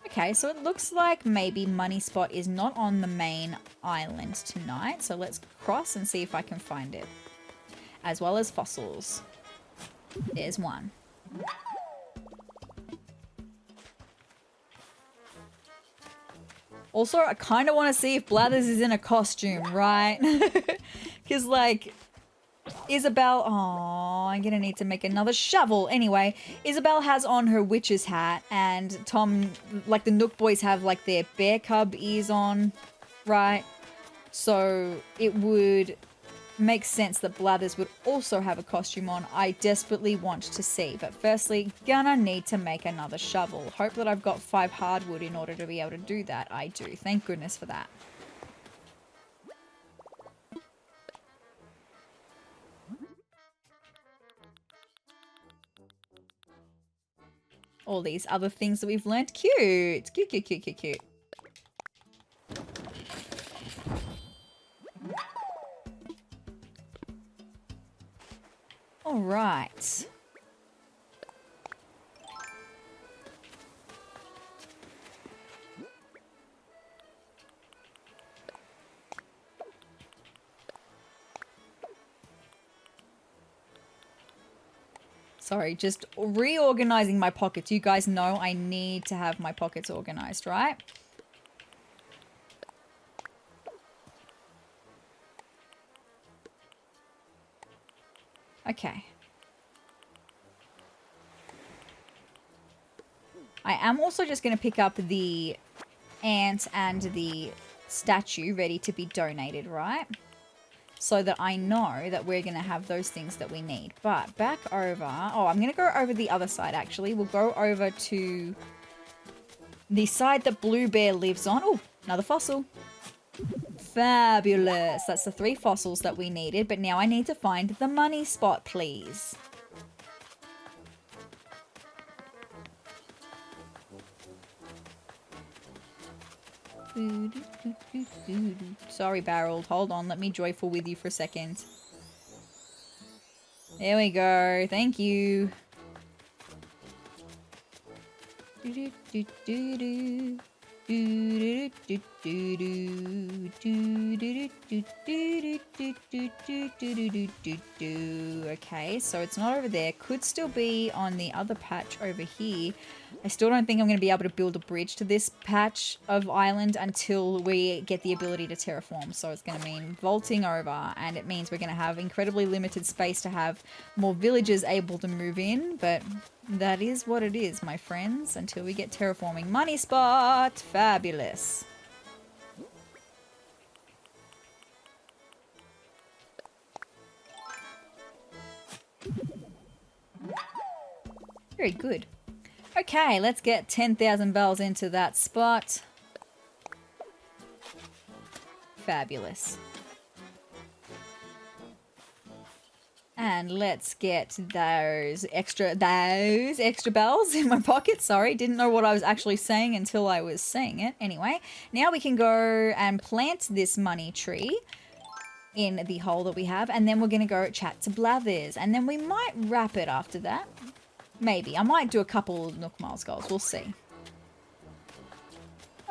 A: Okay, so it looks like maybe Money Spot is not on the main island tonight. So let's cross and see if I can find it. As well as fossils. There's one. Also, I kind of want to see if Blathers is in a costume, right? Because, like, Isabel... Oh, I'm going to need to make another shovel. Anyway, Isabel has on her witch's hat, and Tom, like, the Nook boys have, like, their bear cub ears on, right? So it would make sense that Blathers would also have a costume on. I desperately want to see. But firstly, gonna need to make another shovel. Hope that I've got 5 hardwood in order to be able to do that. I do. Thank goodness for that. All these other things that we've learned. Cute. Cute, cute, cute, cute, cute. All right. Sorry, just reorganizing my pockets. You guys know I need to have my pockets organized, right? Okay. I am also just going to pick up the ant and the statue ready to be donated, right? So that I know that we're going to have those things that we need. But back over... Oh, I'm going to go over the other side, actually. We'll go over to the side that Blue Bear lives on. Oh, another fossil. Fabulous. That's the 3 fossils that we needed. But now I need to find the money spot, please. Sorry, Barreled. Hold on. Let me joyful with you for a second. There we go. Thank you. Okay, so it's not over there. Could still be on the other patch over here. I still don't think I'm going to be able to build a bridge to this patch of island until we get the ability to terraform. So it's going to mean vaulting over, and it means we're going to have incredibly limited space to have more villagers able to move in, but that is what it is, my friends, until we get terraforming. Money spot! Fabulous. Very good. Okay, let's get 10,000 bells into that spot. Fabulous. And let's get those extra bells in my pocket. Sorry, didn't know what I was actually saying until I was saying it. Anyway, now we can go and plant this money tree in the hole that we have. And then we're going to go chat to Blathers. And then we might wrap it after that. Maybe. I might do a couple of Nook Miles goals. We'll see.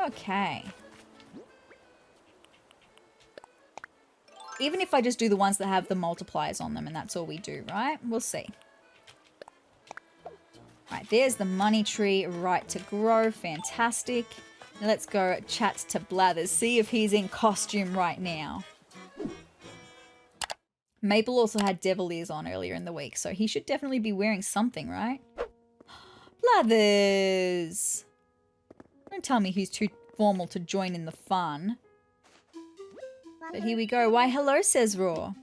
A: Okay. Even if I just do the ones that have the multipliers on them and that's all we do, right? We'll see. right, there's the money tree, right to grow, fantastic. Now let's go chat to Blathers, see if he's in costume right now. Maple also had devil ears on earlier in the week, so he should definitely be wearing something, right? Blathers! Don't tell me he's too formal to join in the fun. But here we go. Why, hello, sezrawrr.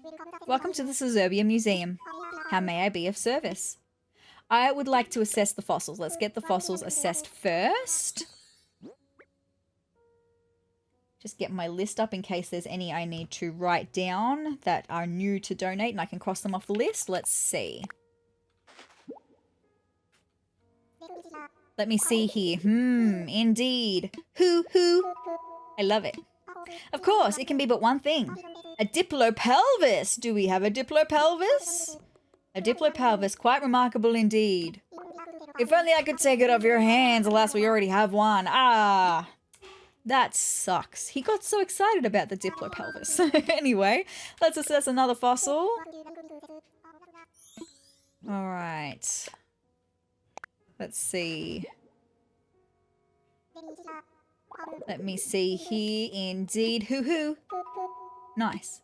A: Welcome to the sezrawrr Museum. How may I be of service? I would like to assess the fossils. Let's get the fossils assessed first. Just get my list up in case there's any I need to write down that are new to donate and I can cross them off the list. Let's see. Let me see here. Indeed. Hoo. I love it. Of course, it can be but one thing. A diplopelvis. Do we have a diplopelvis? A diplopelvis. Quite remarkable indeed. If only I could take it off your hands. Alas, we already have one. Ah. That sucks. He got so excited about the diplopelvis. Anyway, let's assess another fossil. All right. Let's see. Let me see here. Indeed. Hoo. Nice.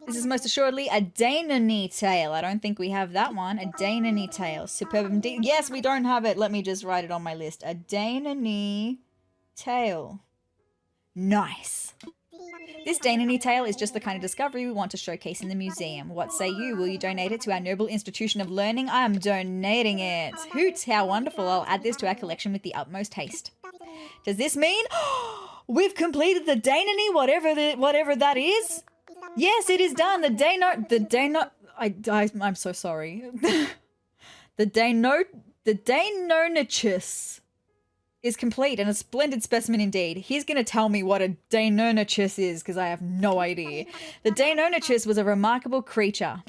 A: This is most assuredly a Danony tail. I don't think we have that one. A Danony tail. Superb indeed. Yes, we don't have it. Let me just write it on my list. A Danony tail. Nice. This Danony tail is just the kind of discovery we want to showcase in the museum. What say you? Will you donate it to our noble institution of learning? I am donating it. Hoot, how wonderful. I'll add this to our collection with the utmost haste. Does this mean we've completed the Danony, whatever that is? Yes, it is done. I'm so sorry. The Deinonychus is complete and a splendid specimen indeed. He's going to tell me what a Deinonychus is because I have no idea. The Deinonychus was a remarkable creature.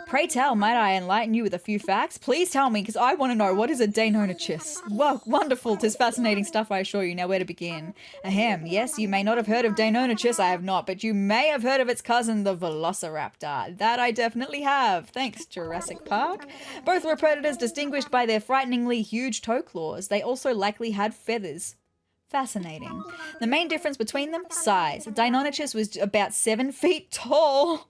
A: Pray tell, might I enlighten you with a few facts? Please tell me because I want to know what is a Deinonychus. Well, wonderful. 'Tis fascinating stuff, I assure you. Now where to begin? Ahem. Yes, you may not have heard of Deinonychus. I have not, but you may have heard of its cousin, the Velociraptor. That I definitely have. Thanks, Jurassic Park. Both were predators distinguished by their frighteningly huge toe claws. They also likely had feathers. Fascinating. The main difference between them? Size. Deinonychus was about 7 feet tall.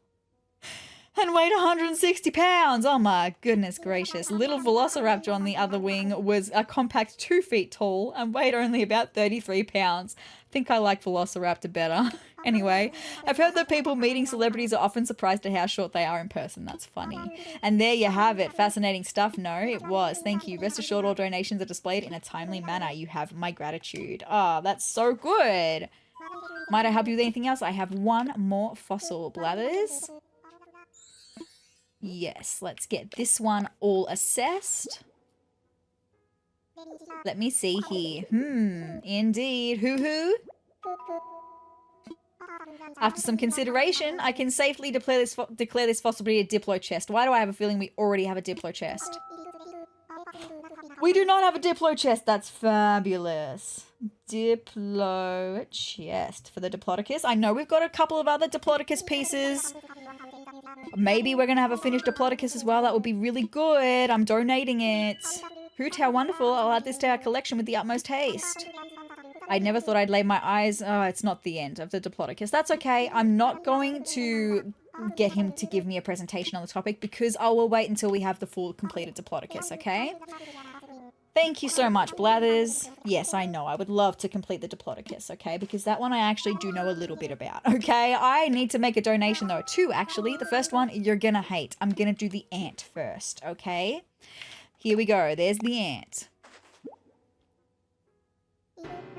A: And weighed 160 pounds. Oh my goodness gracious. Little Velociraptor on the other wing was a compact 2 feet tall and weighed only about 33 pounds. I think I like Velociraptor better. Anyway, I've heard that people meeting celebrities are often surprised at how short they are in person. That's funny. And there you have it. Fascinating stuff. No, it was. Thank you. Rest assured all donations are displayed in a timely manner. You have my gratitude. Ah, that's so good. Might I help you with anything else? I have one more fossil. Blathers. Yes, let's get this one all assessed. Let me see here. Indeed. Hoo. After some consideration, I can safely declare this fossil to be a Diplo chest. Why do I have a feeling we already have a Diplo chest? We do not have a Diplo chest. That's fabulous. Diplo chest for the Diplodocus. I know we've got a couple of other Diplodocus pieces. Maybe we're going to have a finished Diplodocus as well. That would be really good. I'm donating it. Hoot, how wonderful. I'll add this to our collection with the utmost haste. I never thought I'd lay my eyes... Oh, it's not the end of the Diplodocus. That's okay. I'm not going to get him to give me a presentation on the topic because I will wait until we have the full completed Diplodocus, okay? Thank you so much, Blathers. Yes, I know. I would love to complete the Diplodocus, okay? Because that one I actually do know a little bit about, okay? I need to make a donation, though. 2, actually. The first one, you're gonna hate. I'm gonna do the ant first, okay? Here we go. There's the ant.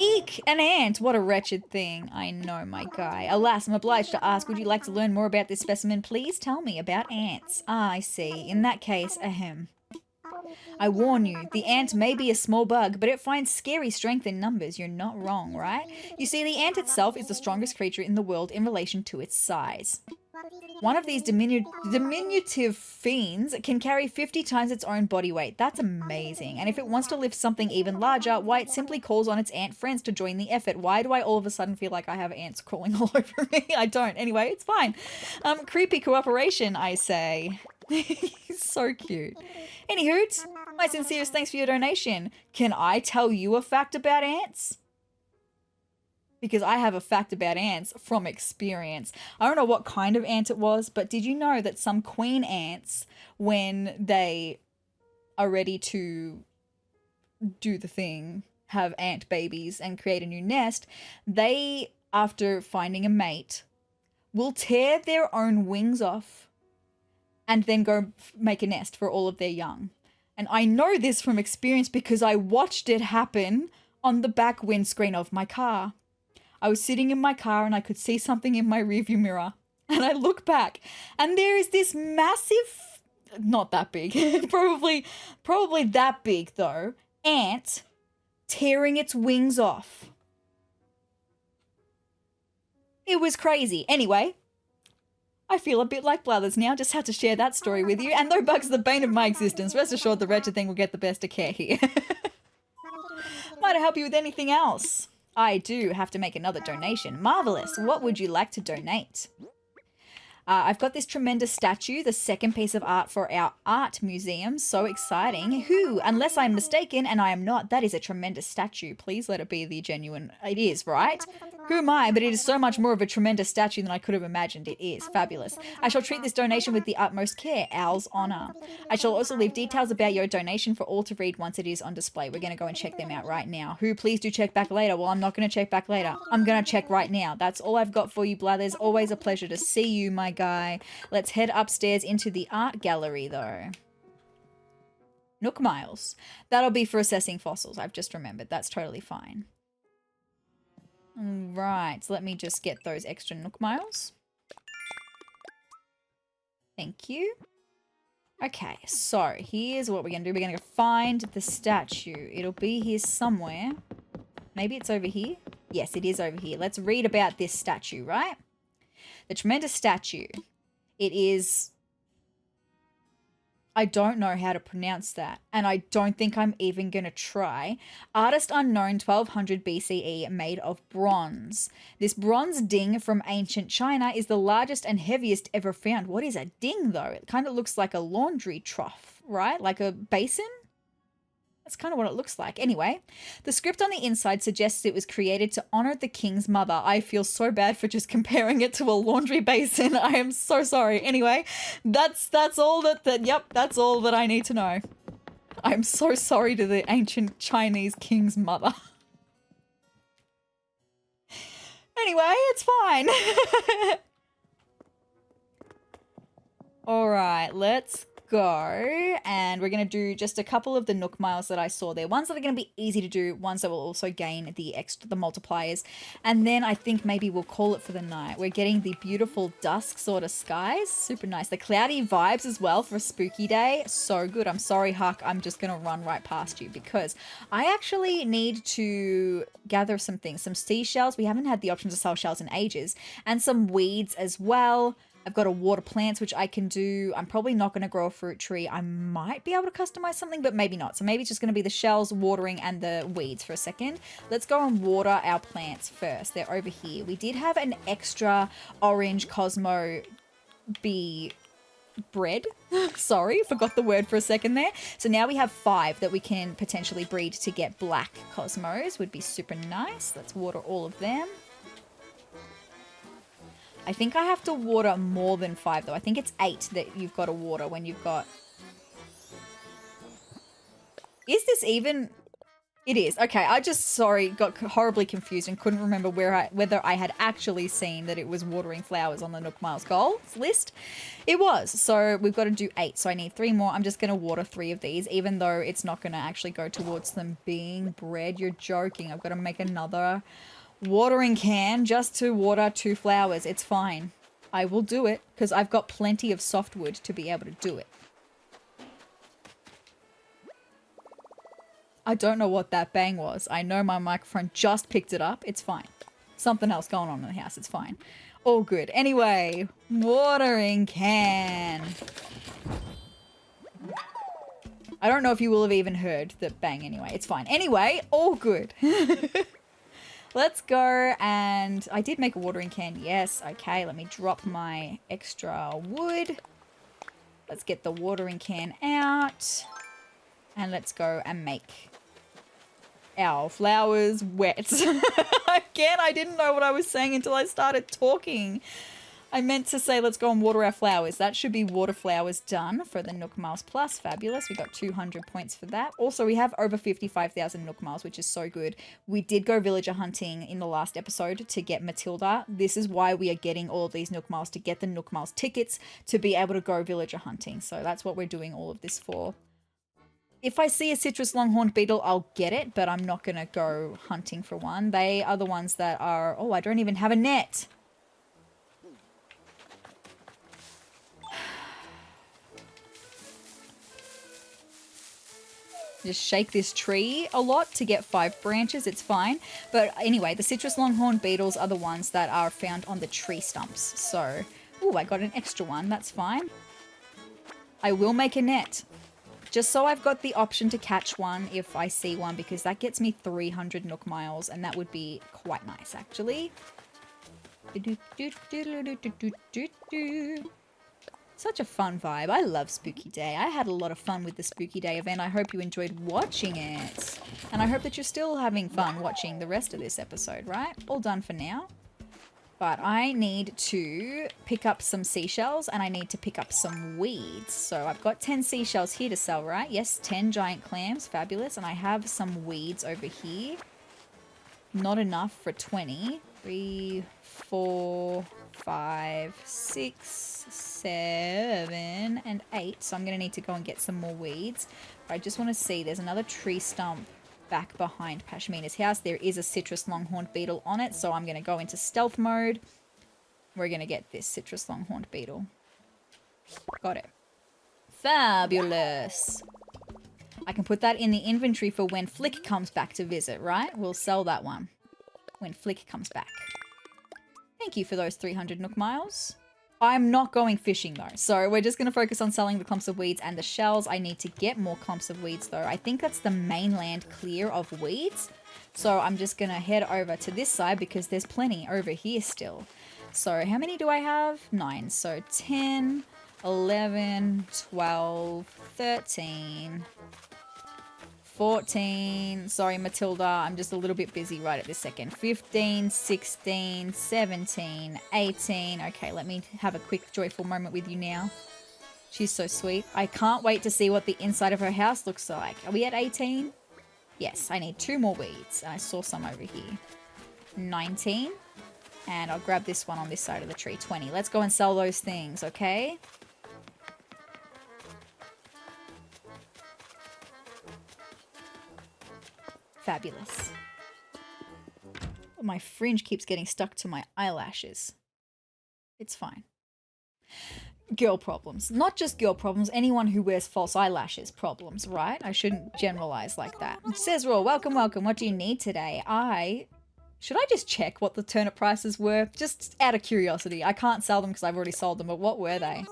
A: Eek! An ant! What a wretched thing. I know, my guy. Alas, I'm obliged to ask, would you like to learn more about this specimen? Please tell me about ants. Ah, I see. In that case, ahem. I warn you, the ant may be a small bug, but it finds scary strength in numbers. You're not wrong, right? You see, the ant itself is the strongest creature in the world in relation to its size. One of these diminutive fiends can carry 50 times its own body weight. That's amazing. And if it wants to lift something even larger, why, it simply calls on its ant friends to join the effort. Why do I all of a sudden feel like I have ants crawling all over me? I don't. Anyway, it's fine. Creepy cooperation, I say. He's so cute. Anywho, My sincerest thanks for your donation. Can I tell you a fact about ants? Because I have a fact about ants from experience. I don't know what kind of ant it was, but did you know that some queen ants, when they are ready to do the thing, have ant babies and create a new nest, they, after finding a mate, will tear their own wings off and then go make a nest for all of their young. And I know this from experience because I watched it happen on the back windscreen of my car. I was sitting in my car and I could see something in my rearview mirror. And I look back and there is this massive, not that big, probably that big though, ant tearing its wings off. It was crazy. Anyway, I feel a bit like Blathers now. Just had to share that story with you. And though bugs are the bane of my existence, rest assured the wretched thing will get the best of care here. Might I help you with anything else? I do have to make another donation. Marvelous. What would you like to donate? I've got this tremendous statue, the second piece of art for our art museum. So exciting. Who, unless I'm mistaken, and I am not, that is a tremendous statue. Please let it be the genuine. It is, right? Who am I? But it is so much more of a tremendous statue than I could have imagined. It is fabulous. I shall treat this donation with the utmost care. Owl's honor. I shall also leave details about your donation for all to read once it is on display. We're going to go and check them out right now. Who, please do check back later. Well, I'm not going to check back later. I'm going to check right now. That's all I've got for you, Blathers. Always a pleasure to see you, my guy. Let's head upstairs into the art gallery, though. Nook Miles. That'll be for assessing fossils. I've just remembered. That's totally fine. Right, so let me just get those extra Nook Miles. Thank you. Okay, so here's what we're going to do. We're going to go find the statue. It'll be here somewhere. Maybe it's over here. Yes, it is over here. Let's read about this statue, right? The tremendous statue. It is... I don't know how to pronounce that, and I don't think I'm even going to try. Artist unknown 1200 BCE, made of bronze. This bronze ding from ancient China is the largest and heaviest ever found. What is a ding, though? It kind of looks like a laundry trough, right? Like a basin? That's kind of what it looks like. Anyway, the script on the inside suggests it was created to honor the king's mother. I feel so bad for just comparing it to a laundry basin. I am so sorry. Anyway, that's all that's all that I need to know. I'm so sorry to the ancient Chinese king's mother. Anyway, it's fine. All right, let's go, and we're going to do just a couple of the Nook Miles that I saw there. Ones that are going to be easy to do, ones that will also gain the multipliers, and then I think maybe we'll call it for the night. We're getting the beautiful dusk sort of skies. Super nice. The cloudy vibes as well for a spooky day. So good. I'm sorry, Huck. I'm just going to run right past you because I actually need to gather some things. Some seashells. We haven't had the option to sell shells in ages, and some weeds as well. I've got a water plants, which I can do. I'm probably not going to grow a fruit tree. I might be able to customize something, but maybe not. So maybe it's just going to be the shells, watering, and the weeds for a second. Let's go and water our plants first. They're over here. We did have an extra orange Cosmo bee bread. Sorry, forgot the word for a second there. So now we have 5 that we can potentially breed to get black Cosmos. Would be super nice. Let's water all of them. I think I have to water more than 5 though. I think it's 8 that you've got to water when you've got... Is this even... It is. Okay, I just, sorry, got horribly confused and couldn't remember whether I had actually seen that it was watering flowers on the Nook Miles goals list. It was. So we've got to do 8. So I need 3 more. I'm just going to water 3 of these, even though it's not going to actually go towards them being bred. You're joking. I've got to make another... watering can just to water 2 flowers. It's fine. I will do it because I've got plenty of softwood to be able to do it. I don't know what that bang was. I know my microphone just picked it up. It's fine. Something else going on in the house. It's fine. All good. Anyway, watering can. I don't know if you will have even heard the bang anyway. It's fine. Anyway, all good. Let's go, and I did make a watering can, yes. Okay, let me drop my extra wood. Let's get the watering can out. And let's go and make our flowers wet. Again, I didn't know what I was saying until I started talking. I meant to say let's go and water our flowers. That should be water flowers done for the Nook Miles Plus. Fabulous. We got 200 points for that. Also, we have over 55,000 Nook Miles, which is so good. We did go villager hunting in the last episode to get Matilda. This is why we are getting all of these Nook Miles, to get the Nook Miles tickets to be able to go villager hunting. So that's what we're doing all of this for. If I see a citrus longhorn beetle, I'll get it, but I'm not going to go hunting for one. They are the ones that are... Oh, I don't even have a net. Just shake this tree a lot to get 5 branches. It's fine. But anyway, the citrus longhorn beetles are the ones that are found on the tree stumps. So, oh, I got an extra one. That's fine. I will make a net. Just so I've got the option to catch one if I see one, because that gets me 300 Nook Miles, and that would be quite nice, actually. Such a fun vibe. I love Spooky Day. I had a lot of fun with the Spooky Day event. I hope you enjoyed watching it. And I hope that you're still having fun watching the rest of this episode, right? All done for now. But I need to pick up some seashells and I need to pick up some weeds. So I've got 10 seashells here to sell, right? Yes, 10 giant clams. Fabulous. And I have some weeds over here. Not enough for 20. 3, 4, 5, 6, 7, and 8. So I'm going to need to go and get some more weeds. But I just want to see. There's another tree stump back behind Pashmina's house. There is a citrus longhorn beetle on it, so I'm going to go into stealth mode. We're going to get this citrus longhorn beetle. Got it. Fabulous. I can put that in the inventory for when Flick comes back to visit, right? We'll sell that one when Flick comes back. Thank you for those 300 Nook Miles. I'm not going fishing though, so we're just going to focus on selling the clumps of weeds and the shells. I need to get more clumps of weeds though. I think that's the mainland clear of weeds. So I'm just going to head over to this side because there's plenty over here still. So how many do I have? 9. So 10, 11, 12, 13, 14. Sorry, Matilda. I'm just a little bit busy right at this second. 15, 16, 17, 18. Okay, let me have a quick joyful moment with you now. She's so sweet. I can't wait to see what the inside of her house looks like. Are we at 18? Yes, I need 2 more weeds. I saw some over here. 19. And I'll grab this one on this side of the tree. 20. Let's go and sell those things, okay? Fabulous. My fringe keeps getting stuck to my eyelashes. It's fine. Girl problems. Not just girl problems, anyone who wears false eyelashes problems, right? I shouldn't generalize like that. Sezrawrr, welcome, welcome. What do you need today? Should I just check what the turnip prices were? Just out of curiosity. I can't sell them because I've already sold them, but what were they?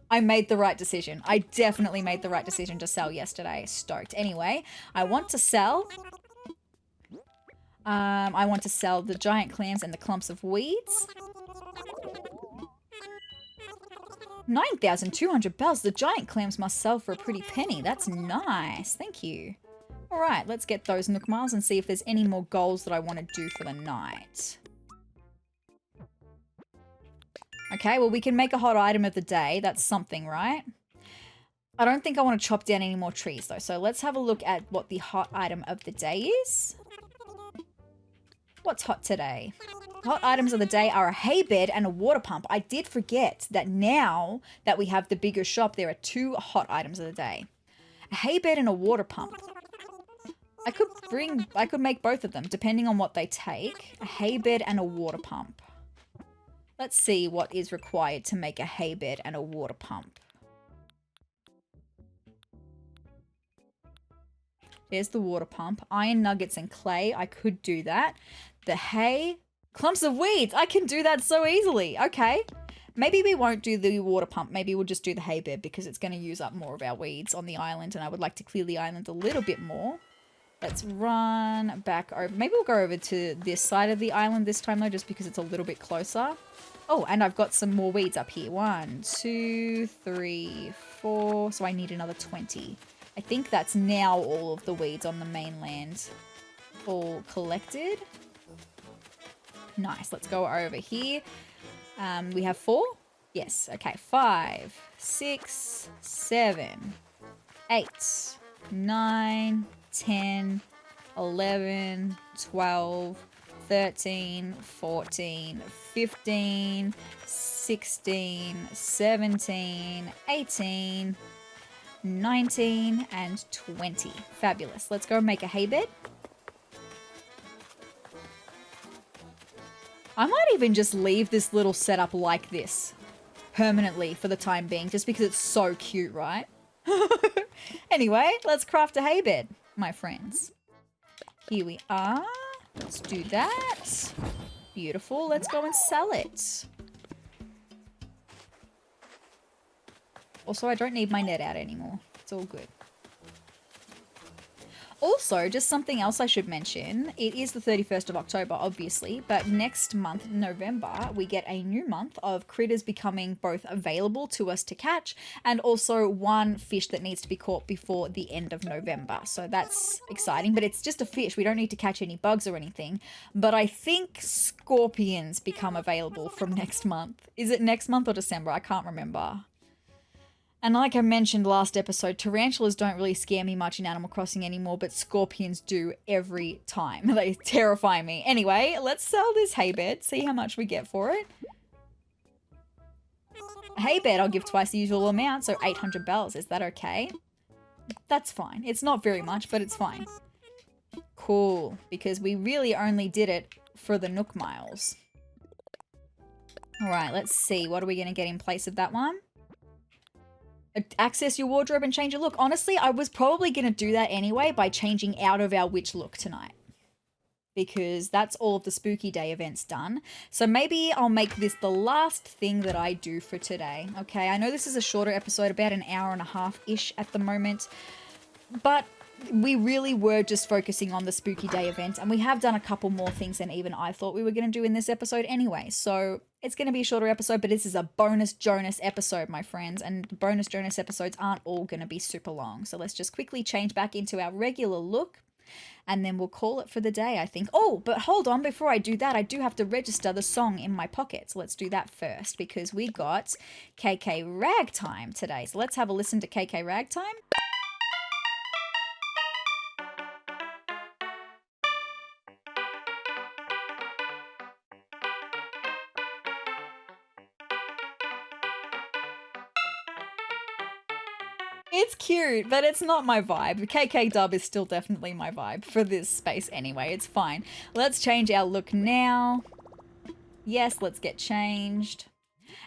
A: I made the right decision. I definitely made the right decision to sell yesterday. Stoked. Anyway, I want to sell... I want to sell the giant clams and the clumps of weeds. 9,200 bells. The giant clams must sell for a pretty penny. That's nice. Thank you. All right, let's get those Nook Miles and see if there's any more goals that I want to do for the night. Okay, well, we can make a hot item of the day. That's something, right? I don't think I want to chop down any more trees, though. So let's have a look at what the hot item of the day is. What's hot today? Hot items of the day are a hay bed and a water pump. I did forget that now that we have the bigger shop, there are 2 hot items of the day. A hay bed and a water pump. I could make both of them, depending on what they take. A hay bed and a water pump. Let's see what is required to make a hay bed and a water pump. There's the water pump. Iron nuggets and clay. I could do that. The hay. Clumps of weeds. I can do that so easily. Okay. Maybe we won't do the water pump. Maybe we'll just do the hay bed because it's going to use up more of our weeds on the island and I would like to clear the island a little bit more. Let's run back over. Maybe we'll go over to this side of the island this time though, just because it's a little bit closer. Oh, and I've got some more weeds up here. 1, 2, 3, 4. So I need another 20. I think that's now all of the weeds on the mainland all collected. Nice. Let's go over here. We have 4? Yes. Okay. 5, 6, 7, 8, 9, 10, 11, 12, 13, 14, 15, 16, 17, 18, 19, and 20. Fabulous. Let's go make a hay bed. I might even just leave this little setup like this permanently for the time being, just because it's so cute, right? Anyway, let's craft a hay bed, my friends. Here we are. Let's do that. Beautiful. Let's go and sell it. Also, I don't need my net out anymore. It's all good. Also, just something else I should mention. It is the 31st of October, obviously, but next month, November, we get a new month of critters becoming both available to us to catch and also one fish that needs to be caught before the end of November. So that's exciting, but it's just a fish. We don't need to catch any bugs or anything. But I think scorpions become available from next month. Is it next month or December? I can't remember. And like I mentioned last episode, tarantulas don't really scare me much in Animal Crossing anymore, but scorpions do every time. They terrify me. Anyway, let's sell this hay bed, see how much we get for it. A hay bed I'll give twice the usual amount, so 800 bells. Is that okay? That's fine. It's not very much, but it's fine. Cool, because we really only did it for the Nook miles. Alright, let's see. What are we going to get in place of that one? Access your wardrobe and change your look. Honestly, I was probably going to do that anyway by changing out of our witch look tonight. Because that's all of the spooky day events done. So maybe I'll make this the last thing that I do for today. Okay, I know this is a shorter episode, about an hour and a half-ish at the moment. But we really were just focusing on the spooky day event. And we have done a couple more things than even I thought we were going to do in this episode anyway. So it's going to be a shorter episode, but this is a bonus Jonas episode, my friends. And bonus Jonas episodes aren't all going to be super long. So let's just quickly change back into our regular look. And then we'll call it for the day, I think. Oh, but hold on. Before I do that, I do have to register the song in my pocket. So let's do that first because we got KK Ragtime today. So let's have a listen to KK Ragtime. It's cute, but it's not my vibe. KK dub is still definitely my vibe for this space anyway. It's fine. Let's change our look now. Yes, let's get changed.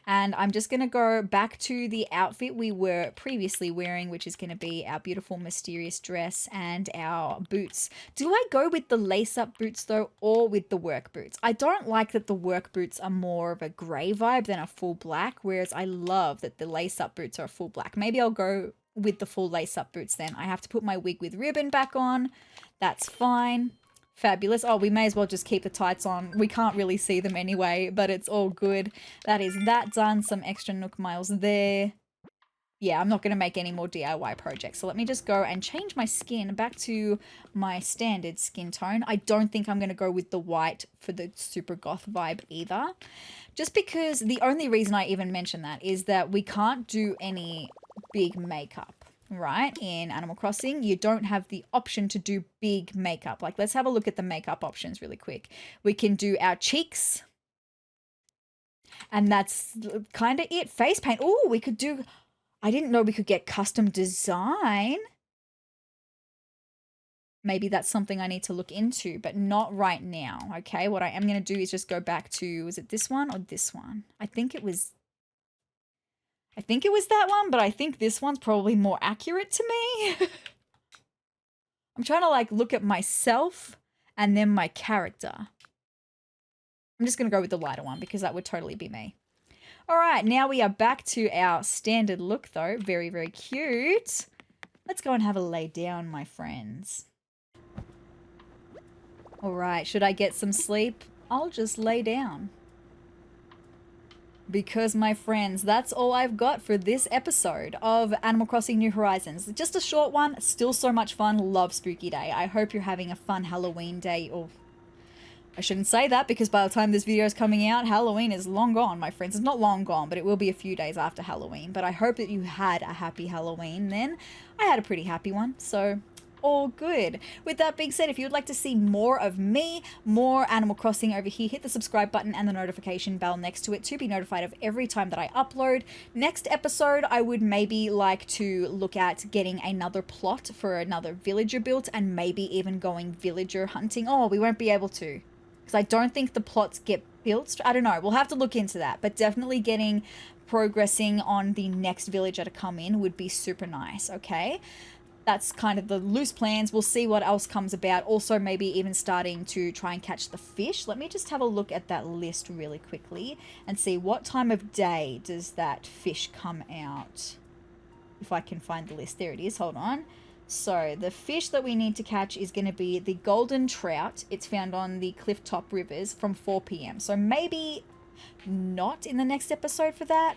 A: And I'm just going to go back to the outfit we were previously wearing, which is going to be our beautiful mysterious dress and our boots. Do I go with the lace-up boots though, or with the work boots? I don't like that the work boots are more of a grey vibe than a full black, whereas I love that the lace-up boots are a full black. Maybe I'll go with the full lace-up boots then. I have to put my wig with ribbon back on. That's fine. Fabulous. Oh, we may as well just keep the tights on. We can't really see them anyway, but it's all good. That is that done. Some extra Nook miles there. Yeah, I'm not going to make any more DIY projects. So let me just go and change my skin back to my standard skin tone. I don't think I'm going to go with the white for the super goth vibe either. Just because the only reason I even mention that is that we can't do any big makeup. Right, in Animal Crossing, you don't have the option to do big makeup. Like, let's have a look at the makeup options really quick. We can do our cheeks. And that's kind of it. Face paint. Oh, we could do... I didn't know we could get custom design. Maybe that's something I need to look into, but not right now, okay? What I am going to do is just go back to... Was it this one or this one? I think it was that one, but I think this one's probably more accurate to me. I'm trying to like look at myself and then my character. I'm just going to go with the lighter one because that would totally be me. All right, now we are back to our standard look though. Very, very cute. Let's go and have a lay down, my friends. All right, should I get some sleep? I'll just lay down. Because, my friends, that's all I've got for this episode of Animal Crossing New Horizons. Just a short one, still so much fun. Love Spooky Day. I hope you're having a fun Halloween day. Or I shouldn't say that, because by the time this video is coming out, Halloween is long gone, my friends. It's not long gone, but it will be a few days after Halloween. But I hope that you had a happy Halloween then. I had a pretty happy one, so all good. With that being said, if you would like to see more of me, more Animal Crossing over here, hit the subscribe button and the notification bell next to it to be notified of every time that I upload. Next episode, I would maybe like to look at getting another plot for another villager built, and maybe even going villager hunting. Oh, we won't be able to, because I don't think the plots get built. I don't know. We'll have to look into that, but definitely progressing on the next villager to come in would be super nice, okay? That's kind of the loose plans. We'll see what else comes about. Also, maybe even starting to try and catch the fish. Let me just have a look at that list really quickly and see what time of day does that fish come out. If I can find the list. There it is. Hold on. So, the fish that we need to catch is going to be the golden trout. It's found on the Clifftop Rivers from 4 p.m. So, maybe not in the next episode for that.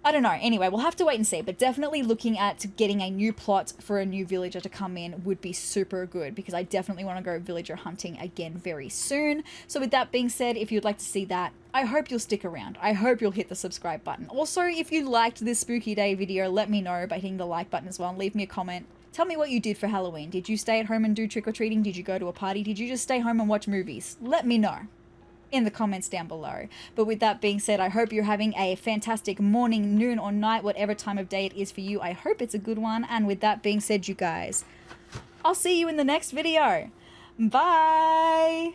A: I don't know. Anyway, we'll have to wait and see, but definitely looking at getting a new plot for a new villager to come in would be super good, because I definitely want to go villager hunting again very soon. So with that being said, if you'd like to see that, I hope you'll stick around. I hope you'll hit the subscribe button. Also, if you liked this Spooky Day video, let me know by hitting the like button as well, and leave me a comment. Tell me what you did for Halloween. Did you stay at home and do trick-or-treating? Did you go to a party? Did you just stay home and watch movies? Let me know in the comments down below. But with that being said, I hope you're having a fantastic morning, noon, or night, whatever time of day it is for you. I hope it's a good one. And with that being said, you guys, I'll see you in the next video. Bye!